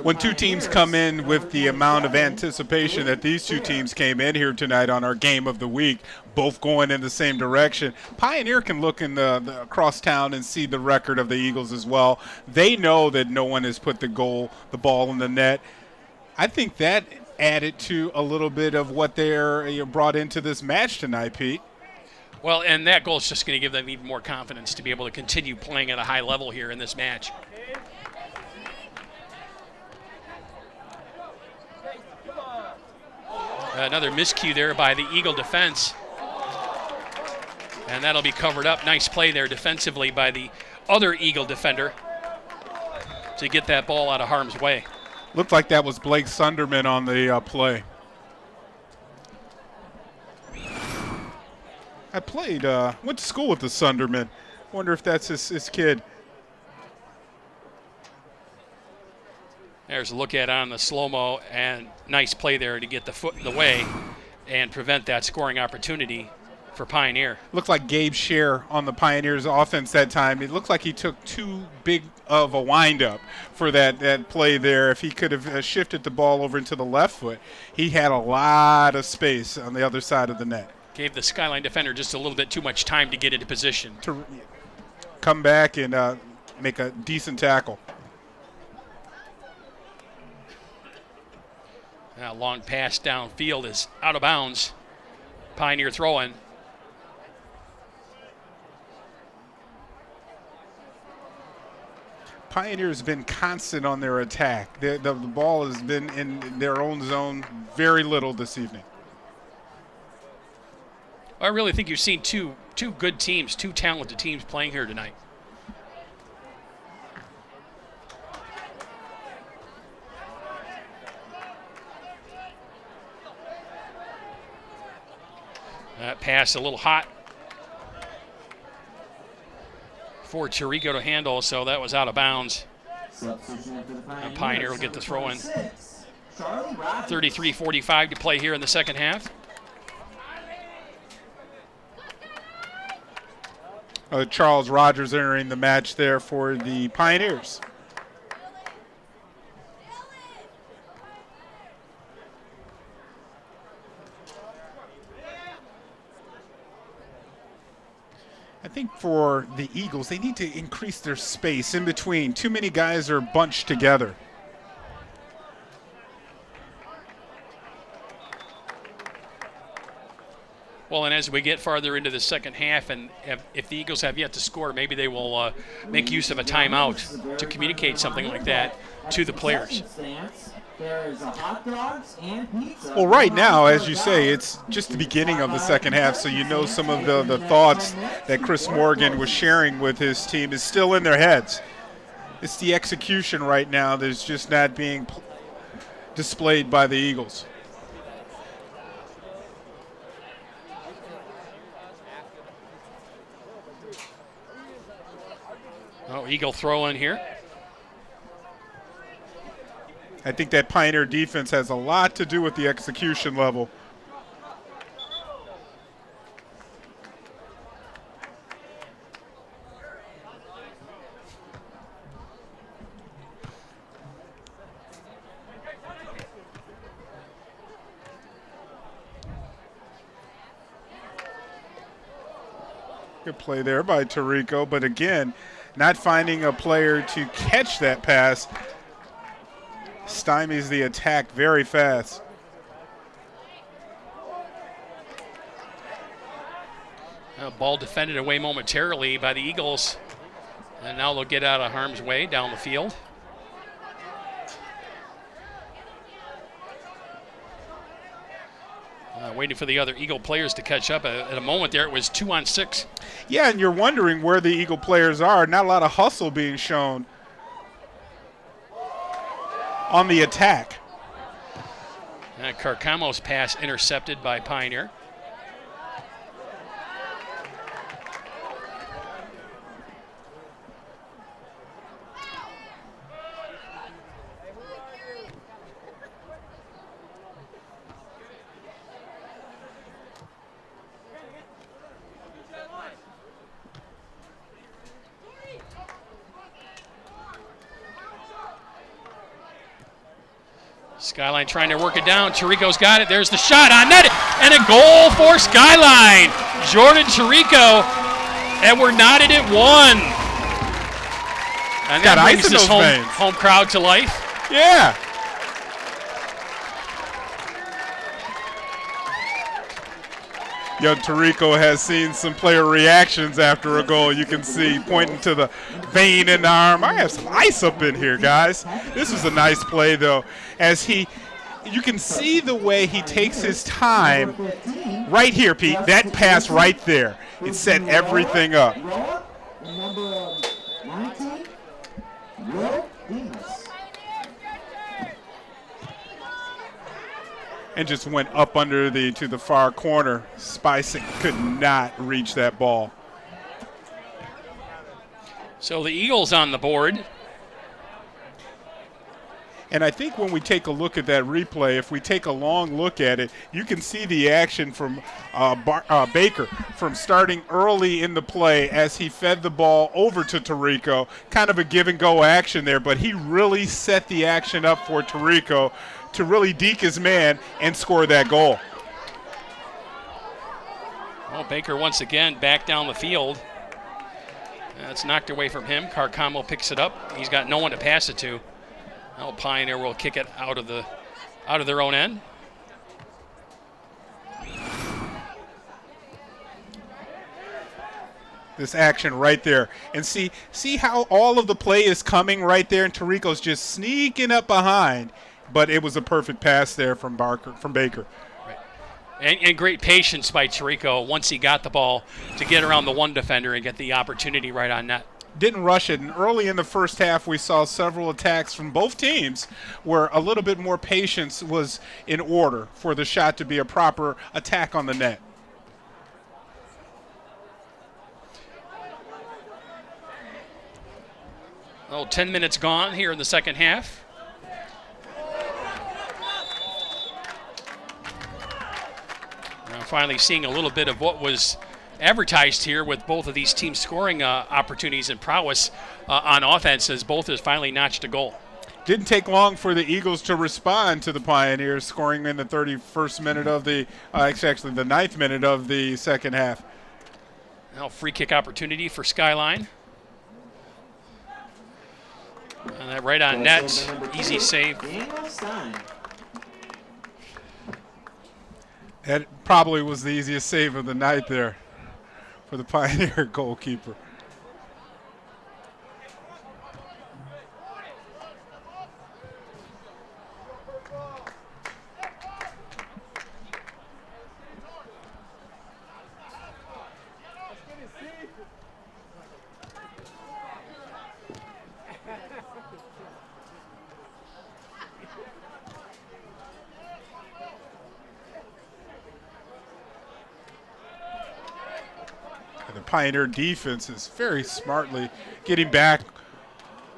When two teams come in with the amount of anticipation that these two teams came in here tonight on our game of the week, both going in the same direction, Pioneer can look in the across town and see the record of the Eagles as well. They know that no one has put the ball in the net. I think that added to a little bit of what they're brought into this match tonight, Pete. Well, and that goal is just going to give them even more confidence to be able to continue playing at a high level here in this match. Another miscue there by the Eagle defense. And that'll be covered up. Nice play there defensively by the other Eagle defender to get that ball out of harm's way. Looked like that was Blake Sunderman on the play. I went to school with the Sunderman. Wonder if that's his kid. There's a look at it on the slow-mo, and nice play there to get the foot in the way and prevent that scoring opportunity for Pioneer. Looked like Gabe Scher on the Pioneers offense that time. It looked like he took too big of a windup for that play there. If he could have shifted the ball over into the left foot, he had a lot of space on the other side of the net. Gave the Skyline defender just a little bit too much time to get into position. To come back and make a decent tackle. Now long pass downfield is out of bounds. Pioneer throw-in. Pioneer's been constant on their attack. The ball has been in their own zone very little this evening. I really think you've seen two good teams, two talented teams playing here tonight. That pass a little hot for Chirico to handle, so that was out of bounds. And Pioneer will get the throw in. 33-45 to play here in the second half. Charles Rogers entering the match there for the Pioneers. I think for the Eagles, they need to increase their space in between. Too many guys are bunched together. Well, and as we get farther into the second half, and if the Eagles have yet to score, maybe they will make use of a timeout to communicate something like that to the players. Well, right now, as you say, it's just the beginning of the second half, so you know some of the thoughts that Chris Morgan was sharing with his team is still in their heads. It's the execution right now that's just not being displayed by the Eagles. Oh, Eagle throw in here. I think that Pioneer defense has a lot to do with the execution level. Good play there by Chirico, but again, not finding a player to catch that pass stymies the attack very fast. Ball defended away momentarily by the Eagles, and now they'll get out of harm's way down the field. Waiting for the other Eagle players to catch up. At a moment there, it was 2-on-6. Yeah, and you're wondering where the Eagle players are. Not a lot of hustle being shown on the attack. Carcamo's pass intercepted by Pioneer. Skyline trying to work it down. Tirico's got it. There's the shot on net. And a goal for Skyline. Jordan Tirico. And we're knotted at 1. And that brings this home crowd to life. Yeah. Young Tirico has seen some player reactions after a goal. You can see pointing to the vein in the arm. I have some ice up in here, guys. This was a nice play, though, as you can see the way he takes his time right here, Pete. That pass right there. It set everything up. Number 19, and just went up under to the far corner. Spicek could not reach that ball. So the Eagles on the board. And I think when we take a look at that replay, if we take a long look at it, you can see the action from Baker from starting early in the play as he fed the ball over to Tirico. Kind of a give-and-go action there, but he really set the action up for Tirico to really deke his man and score that goal. Well, Baker once again back down the field. It's knocked away from him. Carcamo picks it up. He's got no one to pass it to. Now Pioneer will kick it out of their own end. This action right there. And see how all of the play is coming right there, and Tirico's just sneaking up behind. But it was a perfect pass there from Baker. Right. And great patience by Tirico once he got the ball to get around the one defender and get the opportunity right on net. Didn't rush it, and early in the first half we saw several attacks from both teams where a little bit more patience was in order for the shot to be a proper attack on the net. Oh, 10 minutes gone here in the second half. Now finally seeing a little bit of what was advertised here with both of these teams scoring opportunities and prowess on offense as both has finally notched a goal. Didn't take long for the Eagles to respond to the Pioneers, scoring in the 31st minute of actually the 9th minute of the second half. Now free kick opportunity for Skyline. And that right on net, easy save. That probably was the easiest save of the night there for the Pioneer goalkeeper. Pioneer defense is very smartly getting back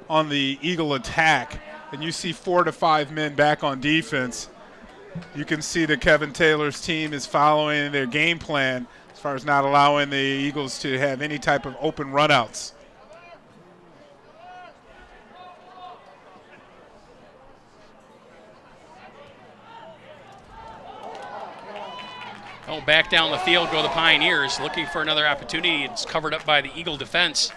on the Eagle attack, and you see 4 to 5 men back on defense. You can see that Kevin Taylor's team is following their game plan as far as not allowing the Eagles to have any type of open runouts. Oh, back down the field go the Pioneers, looking for another opportunity. It's covered up by the Eagle defense.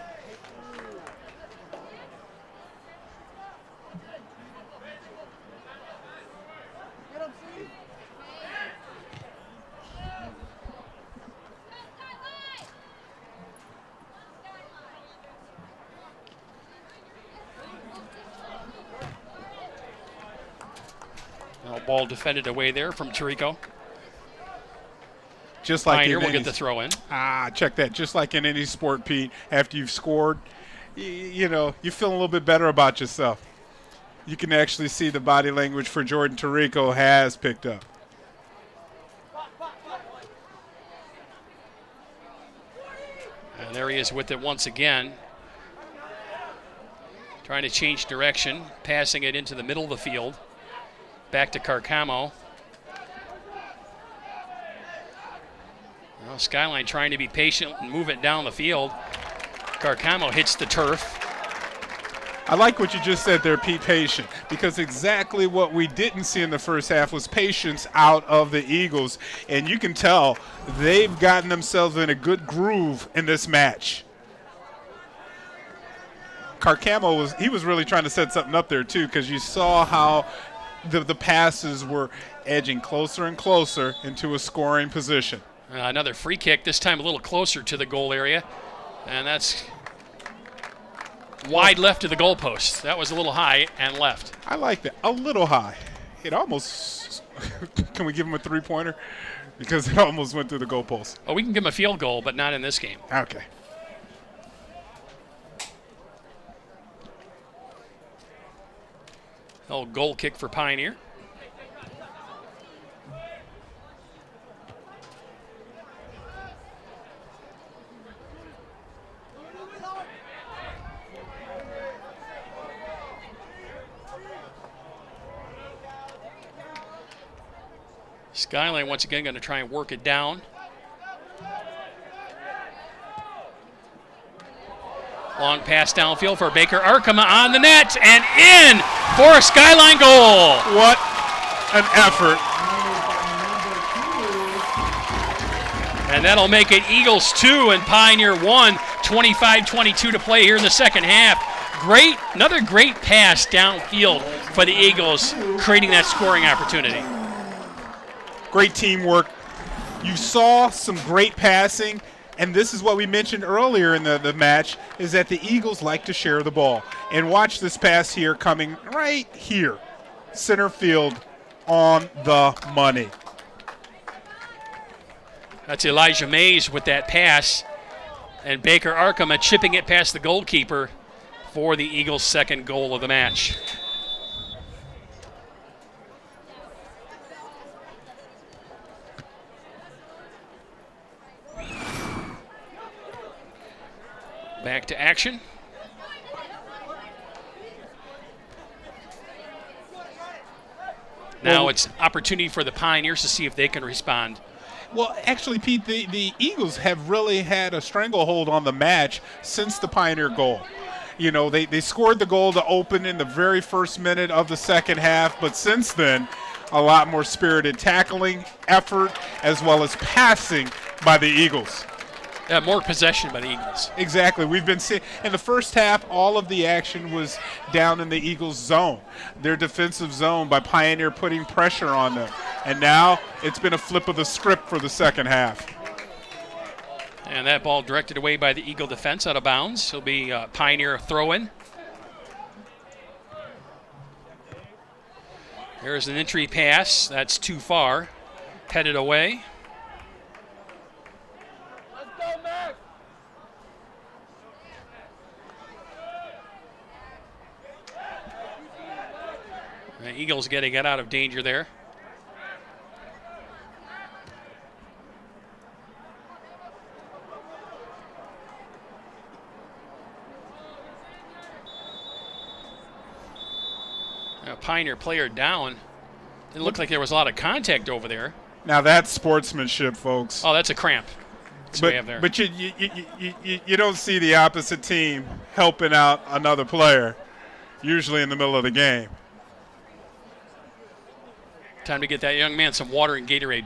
Well, ball defended away there from Tirico. Just like Pioneer will get the throw in. Check that. Just like in any sport, Pete, after you've scored, you know, you feel a little bit better about yourself. You can actually see the body language for Jordan Tirico has picked up. And there he is with it once again. Trying to change direction, passing it into the middle of the field. Back to Carcamo. Well, Skyline trying to be patient and move it down the field. Carcamo hits the turf. I like what you just said there, Pete, patient, because exactly what we didn't see in the first half was patience out of the Eagles, and you can tell they've gotten themselves in a good groove in this match. Carcamo was really trying to set something up there too, because you saw how the passes were edging closer and closer into a scoring position. Another free kick, this time a little closer to the goal area, and that's wide left of the goalpost. That was a little high and left. I like that. A little high. It almost – can we give him a three-pointer? Because it almost went through the goalpost. Oh, we can give him a field goal, but not in this game. Okay. Oh, goal kick for Pioneer. Skyline once again going to try and work it down. Long pass downfield for Baker Arkema on the net and in for a Skyline goal. What an effort. And that'll make it Eagles 2 and Pioneer 1, 25-22 to play here in the second half. Another great pass downfield for the Eagles, creating that scoring opportunity. Great teamwork. You saw some great passing, and this is what we mentioned earlier in the match, is that the Eagles like to share the ball. And watch this pass here coming right here, center field on the money. That's Elijah Mays with that pass, and Baker Arkema chipping it past the goalkeeper for the Eagles' second goal of the match. Back to action. Now it's opportunity for the Pioneers to see if they can respond. Well, actually, Pete, the Eagles have really had a stranglehold on the match since the Pioneer goal. You know, they scored the goal to open in the very first minute of the second half, but since then, a lot more spirited tackling, effort, as well as passing by the Eagles. More possession by the Eagles. Exactly. We've been seeing in the first half, all of the action was down in the Eagles' zone, their defensive zone, by Pioneer putting pressure on them. And now it's been a flip of the script for the second half. And that ball directed away by the Eagle defense out of bounds. It'll be a Pioneer throw-in. There's an entry pass. That's too far. Headed away. The Eagles getting it out of danger there. A Pioneer player down. It looked like there was a lot of contact over there. Now that's sportsmanship, folks. Oh, that's a cramp. That's what we have there. But you don't see the opposite team helping out another player, usually in the middle of the game. Time to get that young man some water and Gatorade.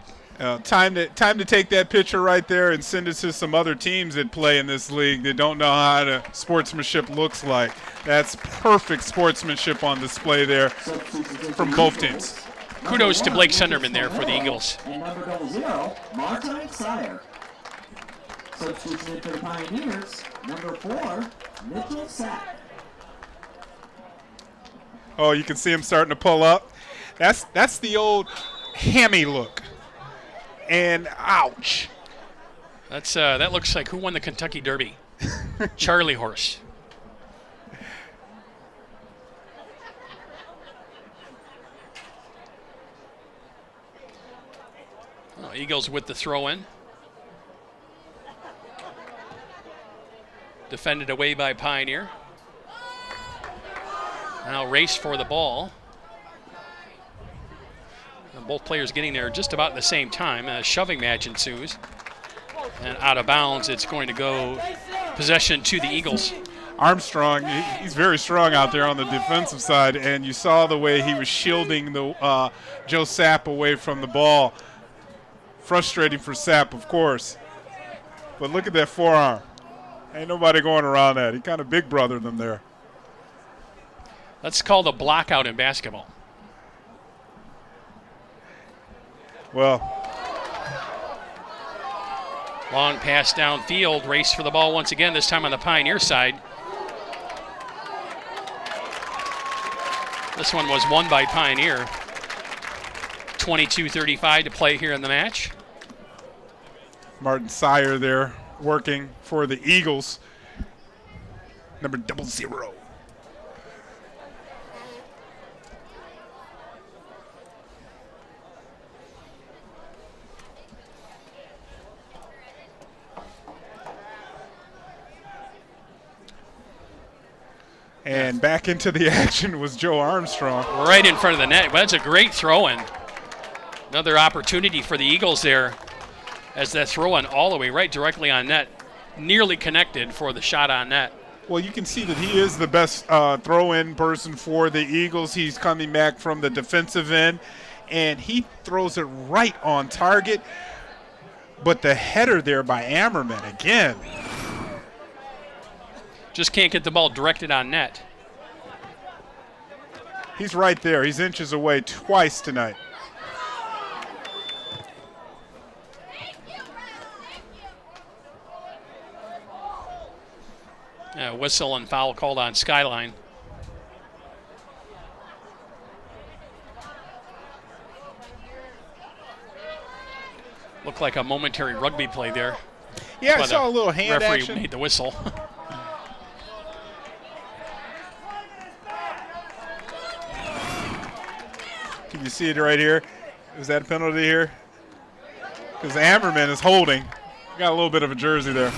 Time to take that picture right there and send it to some other teams that play in this league that don't know how sportsmanship looks like. That's perfect sportsmanship on display there from both teams. Kudos to Blake Sunderman there for the Eagles. And number 00, Martin Sire. Substitution for the Pioneers, number 4, Mitchell Sack. Oh, you can see him starting to pull up. That's the old hammy look. And ouch. That looks like who won the Kentucky Derby? Charlie Horse. Oh, Eagles with the throw-in. Defended away by Pioneer. Now race for the ball. And both players getting there just about at the same time. A shoving match ensues. And out of bounds, it's going to go possession to the Eagles. Armstrong, he's very strong out there on the defensive side, and you saw the way he was shielding the Joe Sapp away from the ball. Frustrating for Sapp, of course. But look at that forearm. Ain't nobody going around that. He kind of big brothered them there. That's called a blockout in basketball. Well, long pass downfield, race for the ball once again, this time on the Pioneer side. This one was won by Pioneer. 22:35 to play here in the match. Martin Sire there working for the Eagles. Number 00. And back into the action was Joe Armstrong. Right in front of the net. Well, that's a great throw-in. Another opportunity for the Eagles there as that throw-in all the way right directly on net. Nearly connected for the shot on net. Well, you can see that he is the best throw-in person for the Eagles. He's coming back from the defensive end, and he throws it right on target. But the header there by Ammerman again. Just can't get the ball directed on net. He's right there. He's inches away twice tonight. Whistle and foul called on Skyline. Looked like a momentary rugby play there. Yeah, I saw a little hand referee action. made the whistle. Can you see it right here? Is that a penalty here? Because Ammerman is holding. Got a little bit of a jersey there.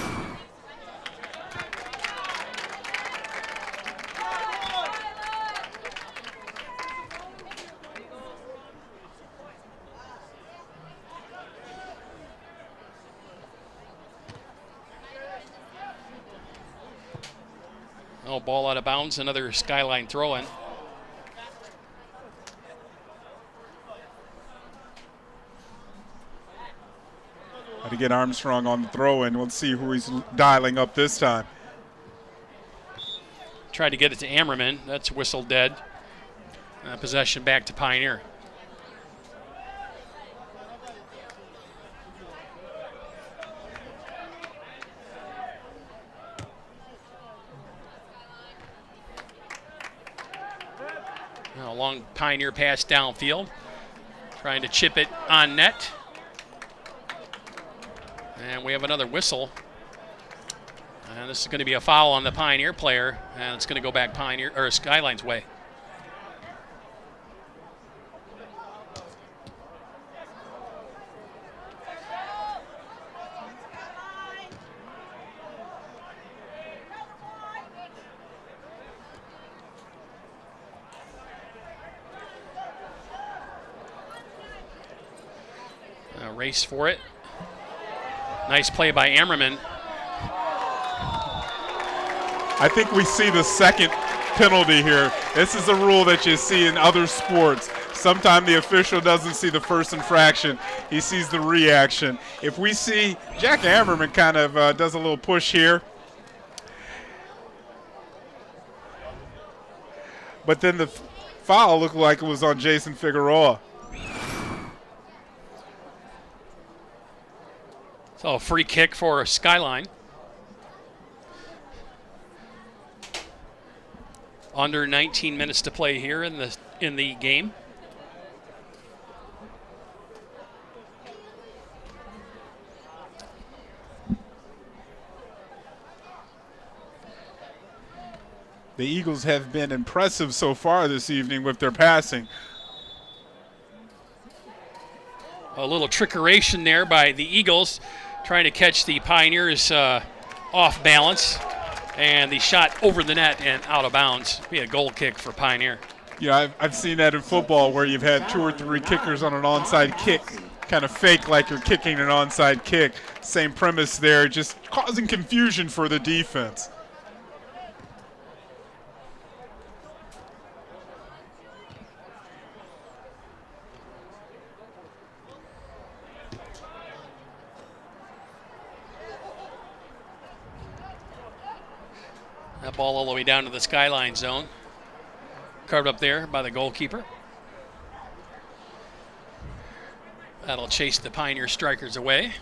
Oh, ball out of bounds. Another Skyline throw-in. To get Armstrong on the throw-in. Let's see who he's dialing up this time. Tried to get it to Ammerman. That's whistle dead. Possession back to Pioneer. A long Pioneer pass downfield. Trying to chip it on net. And we have another whistle. And this is going to be a foul on the Pioneer player. And it's going to go back Pioneer or Skyline's way. Race for it. Nice play by Ammerman. I think we see the second penalty here. This is a rule that you see in other sports. Sometimes the official doesn't see the first infraction. He sees the reaction. If we see Jack Ammerman kind of does a little push here. But then the foul looked like it was on Jason Figueroa. So a free kick for Skyline. Under 19 minutes to play here in the game. The Eagles have been impressive so far this evening with their passing. A little trickeration there by the Eagles, trying to catch the Pioneers off balance. And the shot over the net and out of bounds. Be a goal kick for Pioneer. Yeah, I've seen that in football where you've had 2 or 3 kickers on an onside kick, kind of fake like you're kicking an onside kick. Same premise there, just causing confusion for the defense. That ball all the way down to the Skyline zone. Carved up there by the goalkeeper. That'll chase the Pioneer strikers away.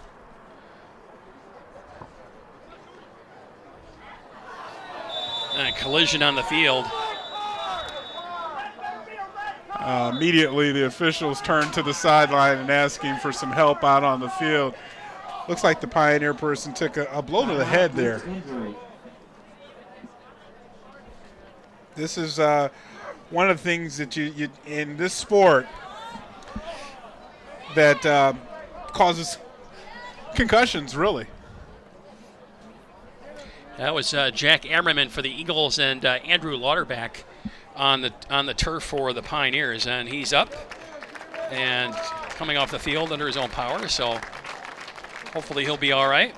And a collision on the field. Immediately, the officials turned to the sideline and asking for some help out on the field. Looks like the Pioneer person took a blow to the head there. This is one of the things that you in this sport that causes concussions, really. That was Jack Ammerman for the Eagles and Andrew Lauterbach on the turf for the Pioneers, and he's up and coming off the field under his own power, so hopefully he'll be all right.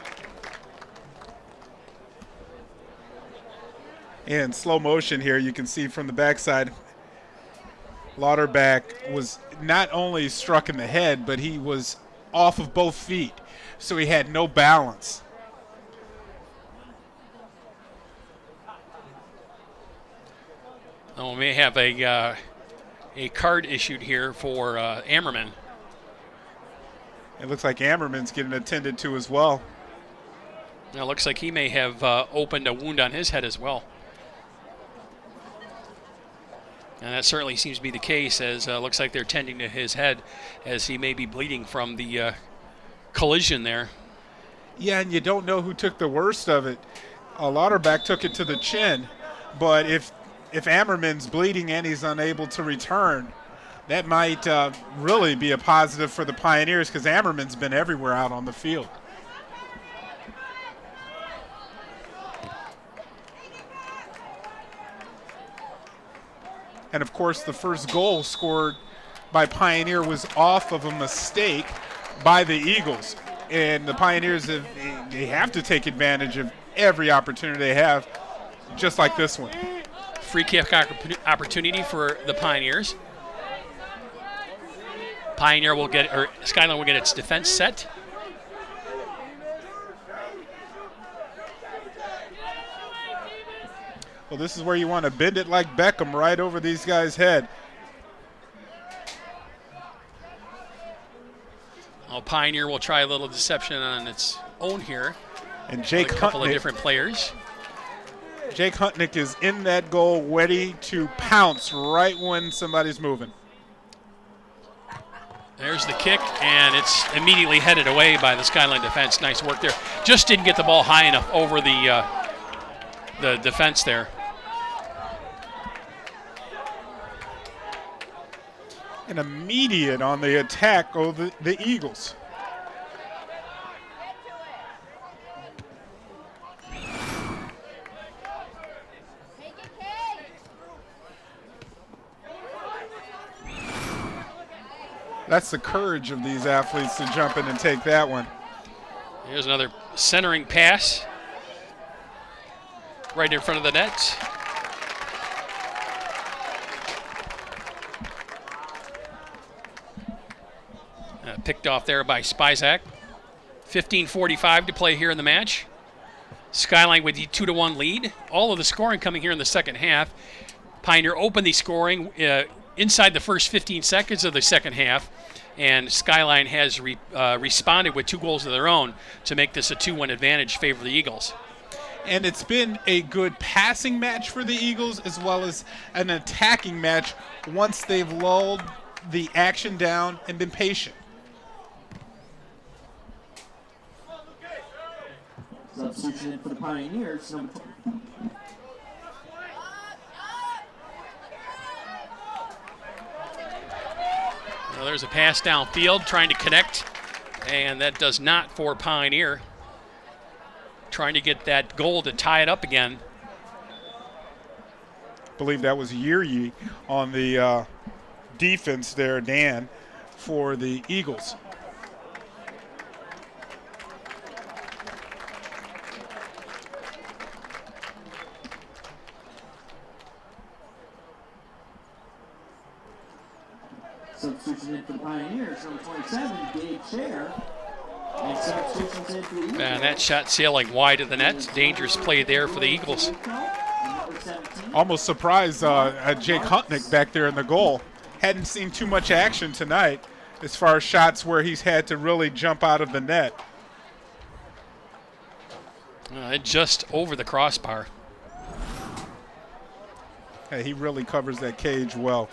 In slow motion here, you can see from the backside, Lauterbach was not only struck in the head, but he was off of both feet, so he had no balance. Oh, we may have a card issued here for Ammerman. It looks like Ammerman's getting attended to as well. Now, it looks like he may have opened a wound on his head as well. And that certainly seems to be the case, as looks like they're tending to his head as he may be bleeding from the collision there. Yeah, and you don't know who took the worst of it. Lauterbach took it to the chin, but if Ammerman's bleeding and he's unable to return, that might really be a positive for the Pioneers, because Ammerman's been everywhere out on the field. And, of course, the first goal scored by Pioneer was off of a mistake by the Eagles. And the Pioneers, they have to take advantage of every opportunity they have, just like this one. Free kick opportunity for the Pioneers. Skyline will get its defense set. Well, this is where you want to bend it like Beckham right over these guys' head. Well, Pioneer will try a little deception on its own here. And Jake a couple of Huntnick, different players. Jake Huntnick is in that goal, ready to pounce right when somebody's moving. There's the kick, and it's immediately headed away by the Skyline defense. Nice work there. Just didn't get the ball high enough over the defense there. An immediate on the attack of the Eagles. That's the courage of these athletes to jump in and take that one. Here's another centering pass right in front of the net. Picked off there by Spizak. 15:45 to play here in the match. Skyline with the 2-1 lead. All of the scoring coming here in the second half. Pioneer opened the scoring inside the first 15 seconds of the second half, and Skyline has responded with 2 goals of their own to make this a 2-1 advantage favor the Eagles. And it's been a good passing match for the Eagles, as well as an attacking match once they've lulled the action down and been patient. Substitution in for the Pioneers, number 20. Well, there's a pass downfield trying to connect, and that does not for Pioneer. Trying to get that goal to tie it up again. I believe that was Yuri on the defense there, Dan, for the Eagles. Substitution in for the Pioneers, number 27, Gabe Scher. And substitutions in for the Eagles. And that shot sailing wide of the net. Dangerous play there for the Eagles. Almost surprised at Jake Hutnick back there in the goal. Hadn't seen too much action tonight as far as shots where he's had to really jump out of the net. Just over the crossbar. Hey, he really covers that cage well.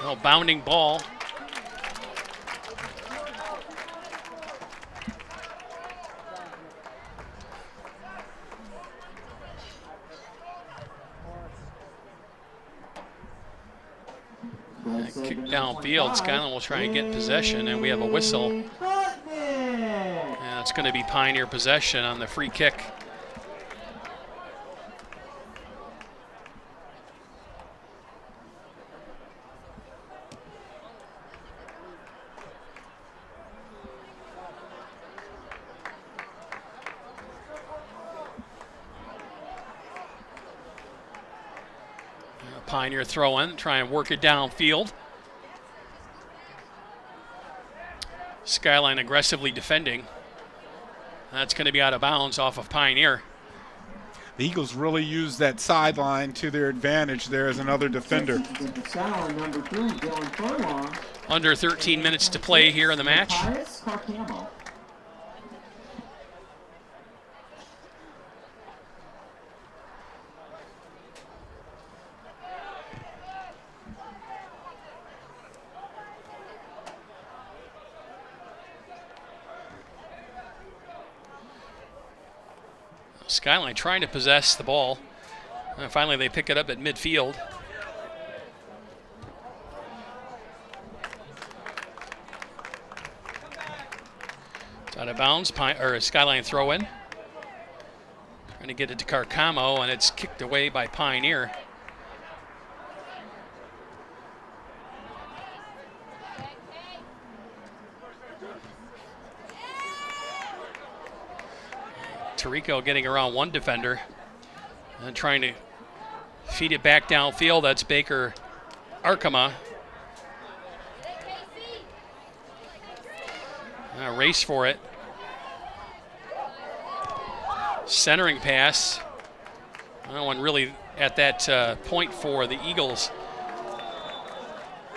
Well, bounding ball. Kick downfield. Skyline will try and get possession, and we have a whistle. And it's going to be Pioneer possession on the free kick. Pioneer throw in, try and work it downfield. Skyline aggressively defending. That's going to be out of bounds off of Pioneer. The Eagles really used that sideline to their advantage there as another defender. Under 13 minutes to play here in the match. Skyline trying to possess the ball. And finally, they pick it up at midfield. It's out of bounds. Skyline throw in. Trying to get it to Carcamo, and it's kicked away by Pioneer. Tirico getting around one defender and trying to feed it back downfield. That's Baker Arkema. Race for it. Centering pass. No one really at that point for the Eagles.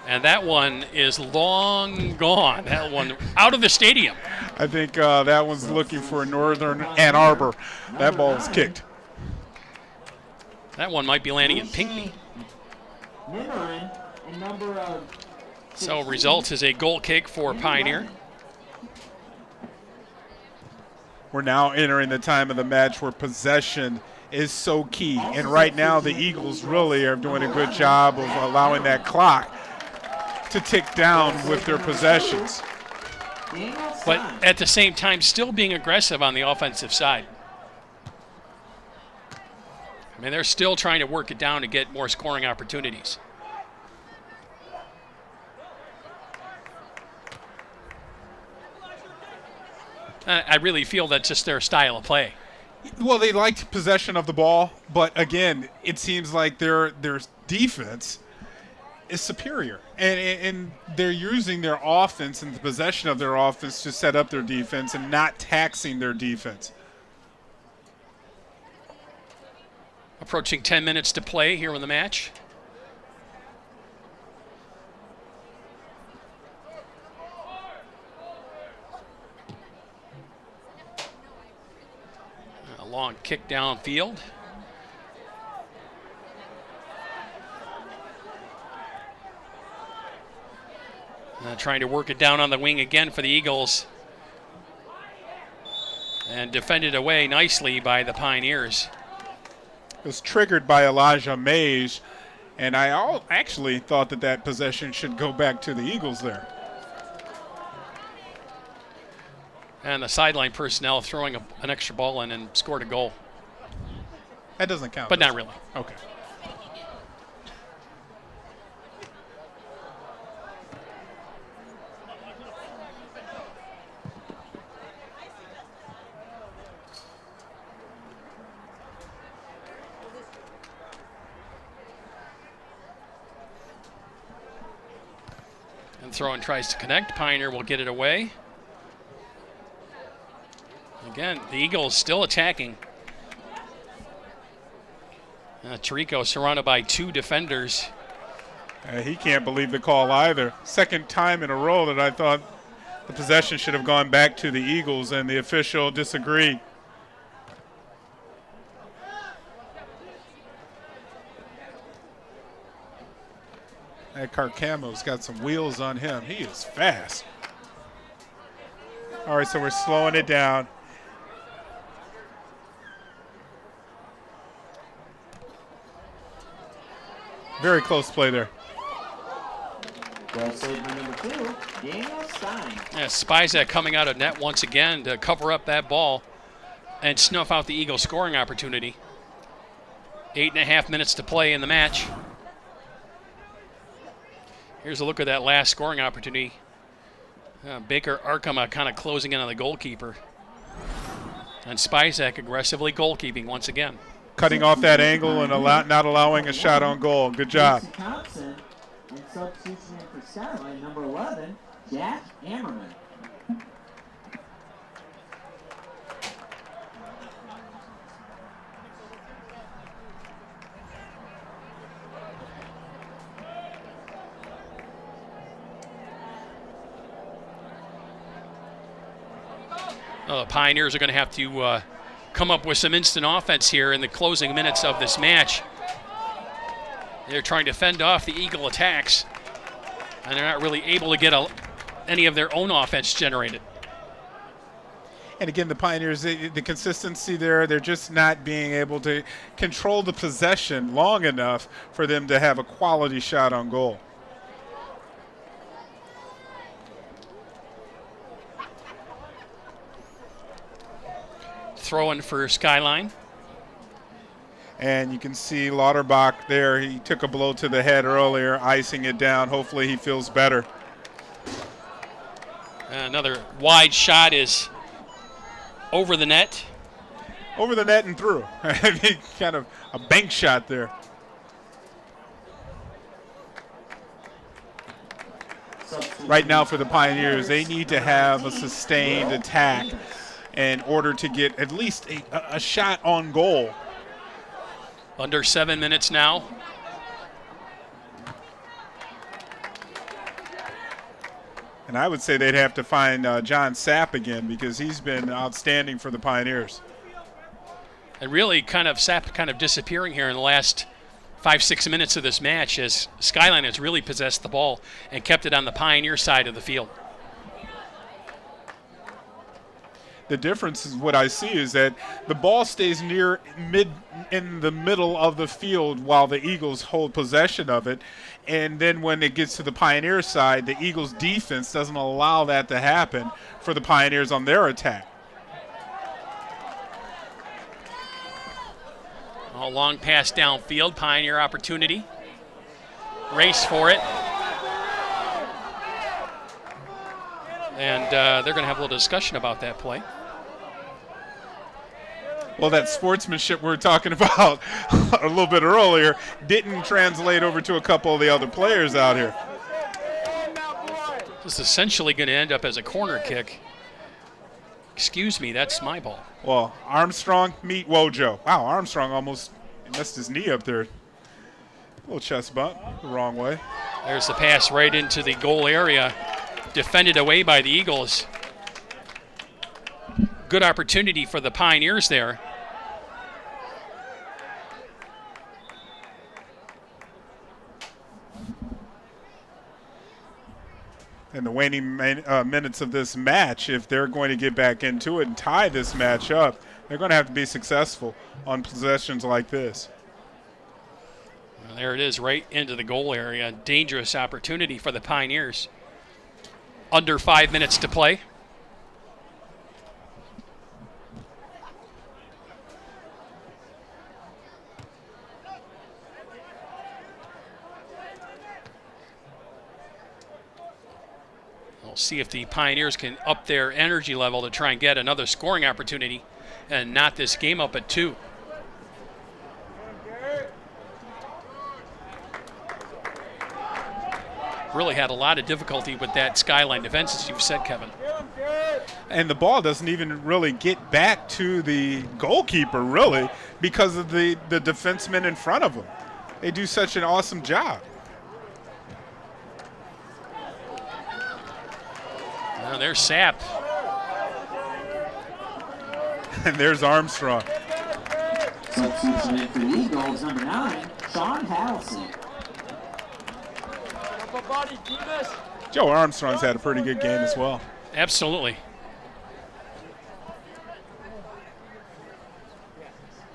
And that one is long gone. That one out of the stadium. I think that one's looking for Northern Ann Arbor. That ball's kicked. That one might be landing in Pinckney. So result is a goal kick for Pioneer. We're now entering the time of the match where possession is so key. And right now the Eagles really are doing a good job of allowing that clock to tick down with their possessions. But at the same time, still being aggressive on the offensive side. I mean, they're still trying to work it down to get more scoring opportunities. I really feel that's just their style of play. Well, they liked possession of the ball, but again, it seems like their defense is superior. And they're using their offense and the possession of their offense to set up their defense and not taxing their defense. Approaching 10 minutes to play here in the match. A long kick downfield. Trying to work it down on the wing again for the Eagles. And defended away nicely by the Pioneers. It was triggered by Elijah Mays, and I actually thought that possession should go back to the Eagles there. And the sideline personnel throwing an extra ball in and scored a goal. That doesn't count. But not really. Okay. And throw-in tries to connect. Pioneer will get it away. Again, the Eagles still attacking. Tirico surrounded by 2 defenders. He can't believe the call either. Second time in a row that I thought the possession should have gone back to the Eagles, and the official disagreed. That Carcamo's got some wheels on him. He is fast. All right, so we're slowing it down. Very close play there. Well saved by number 2, Daniel Stein. Yeah, Spizak coming out of net once again to cover up that ball and snuff out the Eagles' scoring opportunity. 8.5 minutes to play in the match. Here's a look at that last scoring opportunity. Baker Arkema kind of closing in on the goalkeeper. And Spizak aggressively goalkeeping once again. Cutting off that angle and not allowing a shot on goal. Good job. Thompson, and substitution in for Skyline, number 11, Jack Ammerman. The Pioneers are going to have to come up with some instant offense here in the closing minutes of this match. They're trying to fend off the Eagle attacks, and they're not really able to get any of their own offense generated. And again, the Pioneers, the consistency there, they're just not being able to control the possession long enough for them to have a quality shot on goal. Throw in for Skyline. And you can see Lauterbach there. He took a blow to the head earlier, icing it down. Hopefully he feels better. Another wide shot is over the net. Over the net and through. Kind of a bank shot there. Right now for the Pioneers, they need to have a sustained attack in order to get at least a shot on goal. Under 7 minutes now. And I would say they'd have to find John Sapp again, because he's been outstanding for the Pioneers. And really Sapp kind of disappearing here in the last 5-6 minutes of this match, as Skyline has really possessed the ball and kept it on the Pioneer side of the field. The difference is what I see is that the ball stays in the middle of the field while the Eagles hold possession of it. And then when it gets to the Pioneer side, the Eagles defense doesn't allow that to happen for the Pioneers on their attack. A long pass downfield, Pioneer opportunity. Race for it. And they're going to have a little discussion about that play. Well, that sportsmanship we were talking about a little bit earlier didn't translate over to a couple of the other players out here. This is essentially going to end up as a corner kick. Excuse me, that's my ball. Well, Armstrong, meet Wojo. Wow, Armstrong almost messed his knee up there. A little chest bump the wrong way. There's the pass right into the goal area. Defended away by the Eagles. Good opportunity for the Pioneers there. In the waning minutes of this match, if they're going to get back into it and tie this match up, they're going to have to be successful on possessions like this. Well, there it is, right into the goal area. Dangerous opportunity for the Pioneers. Under 5 minutes to play. We'll see if the Pioneers can up their energy level to try and get another scoring opportunity and knot this game up at 2. really had a lot of difficulty with that Skyline defense, as you've said, Kevin. And the ball doesn't even really get back to the goalkeeper, really, because of the defensemen in front of him. They do such an awesome job. Well, there's Sapp. And there's Armstrong. Substitution in for the Eagles, number 9, Sean Halsey. Joe Armstrong's had a pretty good game as well. Absolutely.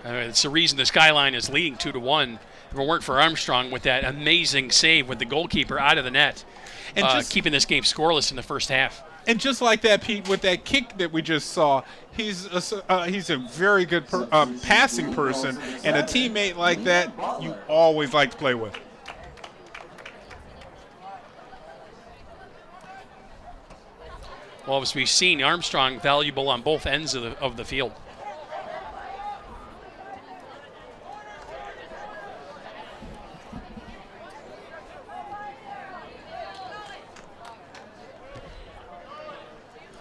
It's the reason the Skyline is leading 2-1. If it weren't for Armstrong with that amazing save with the goalkeeper out of the net, and just keeping this game scoreless in the first half. And just like that, Pete, with that kick that we just saw, he's a very good passing person, and a teammate like that you always like to play with. Well, as we've seen, Armstrong valuable on both ends of the field.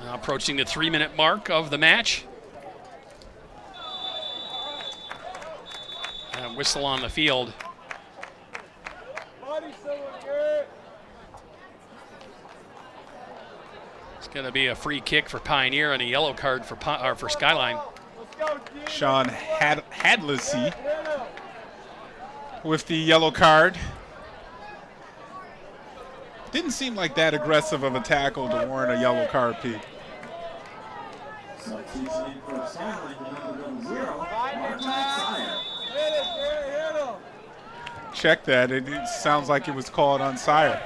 Now approaching the 3-minute mark of the match. And whistle on the field. It's going to be a free kick for Pioneer and a yellow card for Skyline. Sean Hadlessy with the yellow card. Didn't seem like that aggressive of a tackle to warrant a yellow card, Pete. Substitution in for Skyline, number 0, Martin Sire. Check that. It sounds like it was called on Sire.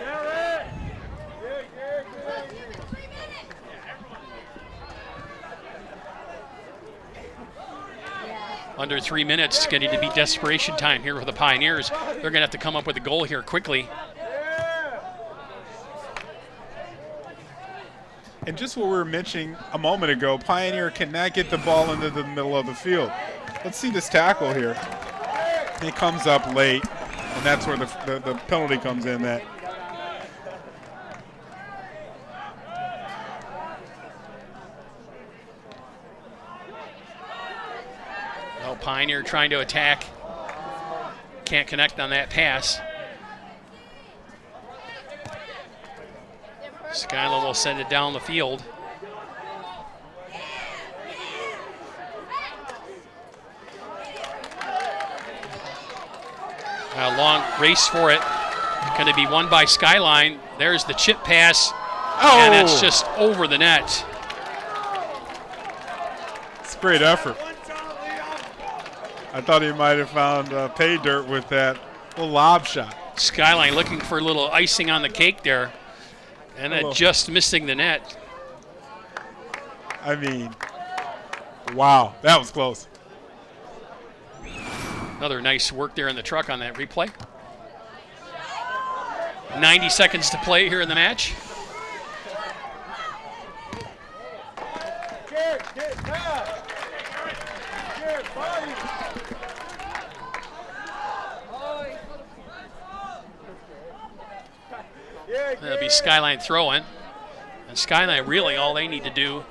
Under 3 minutes, getting to be desperation time here for the Pioneers. They're going to have to come up with a goal here quickly. And just what we were mentioning a moment ago, Pioneer cannot get the ball into the middle of the field. Let's see this tackle here. It comes up late, and that's where the penalty comes in. That well, Pioneer trying to attack. Can't connect on that pass. Skyline will send it down the field. A long race for it. Going to be won by Skyline. There's the chip pass. Oh. And it's just over the net. It's a great effort. I thought he might have found pay dirt with that little lob shot. Skyline looking for a little icing on the cake there. And it just missing the net. I mean, wow, that was close. Another nice work there in the truck on that replay. 90 seconds to play here in the match. That'll be Skyline throwing. And Skyline, really, all they need to do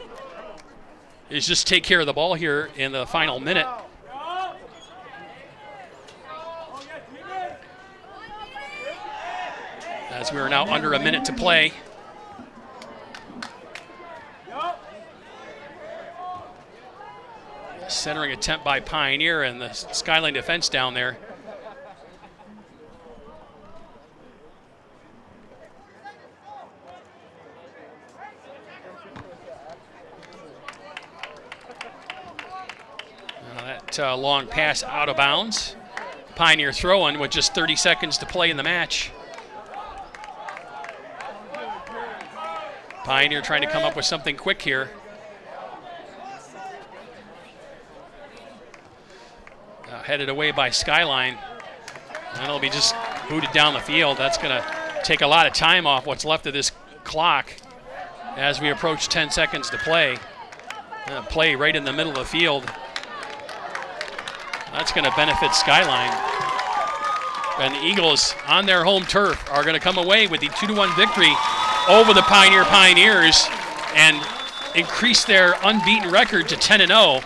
is just take care of the ball here in the final minute. As we are now under a minute to play. Centering attempt by Pioneer and the Skyline defense down there. That long pass out of bounds. Pioneer throwing with just 30 seconds to play in the match. Pioneer trying to come up with something quick here. Headed away by Skyline. And it'll be just booted down the field. That's going to take a lot of time off what's left of this clock as we approach 10 seconds to play. Play right in the middle of the field. That's going to benefit Skyline. And the Eagles on their home turf are going to come away with the 2-1 victory over the Pioneers and increase their unbeaten record to 10-0.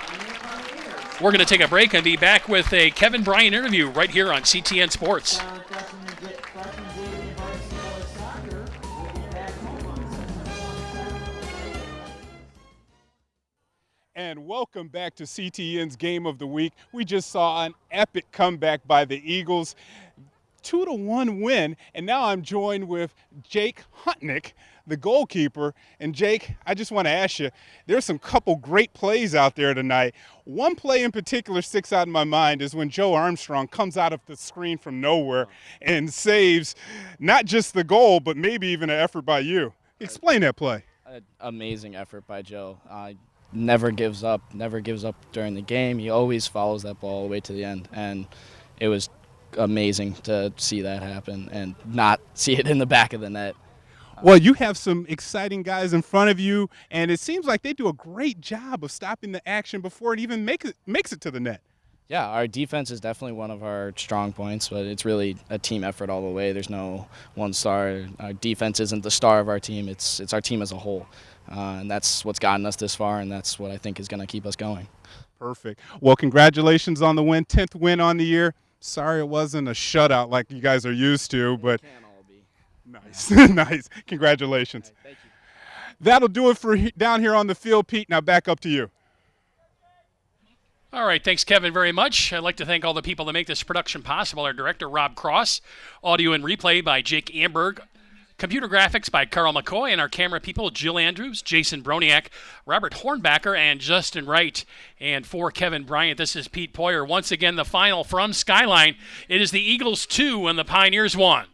We're going to take a break and be back with a Kevin Bryant interview right here on CTN Sports. And welcome back to CTN's Game of the Week. We just saw an epic comeback by the Eagles. 2-1 win, and now I'm joined with Jake Huntnick, the goalkeeper. And Jake, I just want to ask you, there's some couple great plays out there tonight. One play in particular sticks out in my mind is when Joe Armstrong comes out of the screen from nowhere and saves not just the goal, but maybe even an effort by you. Explain that play. Amazing effort by Joe. Never gives up during the game. He always follows that ball all the way to the end, and it was amazing to see that happen and not see it in the back of the net. Well, you have some exciting guys in front of you, and it seems like they do a great job of stopping the action before it even makes it to the net. Yeah, our defense is definitely one of our strong points, but it's really a team effort all the way. There's no one star. Our defense isn't the star of our team. It's our team as a whole, and that's what's gotten us this far, and that's what I think is going to keep us going. Perfect. Well, congratulations on the win, 10th win on the year. Sorry it wasn't a shutout like you guys are used to, but It can all be. nice. Nice. Congratulations. Right, thank you. That'll do it for down here on the field, Pete. Now back up to you. All right, thanks, Kevin, very much. I'd like to thank all the people that make this production possible. Our director, Rob Cross, audio and replay by Jake Amberg, computer graphics by Carl McCoy, and our camera people, Jill Andrews, Jason Broniak, Robert Hornbacker, and Justin Wright. And for Kevin Bryant, this is Pete Poyer. Once again, the final from Skyline. It is the Eagles 2 and the Pioneers 1.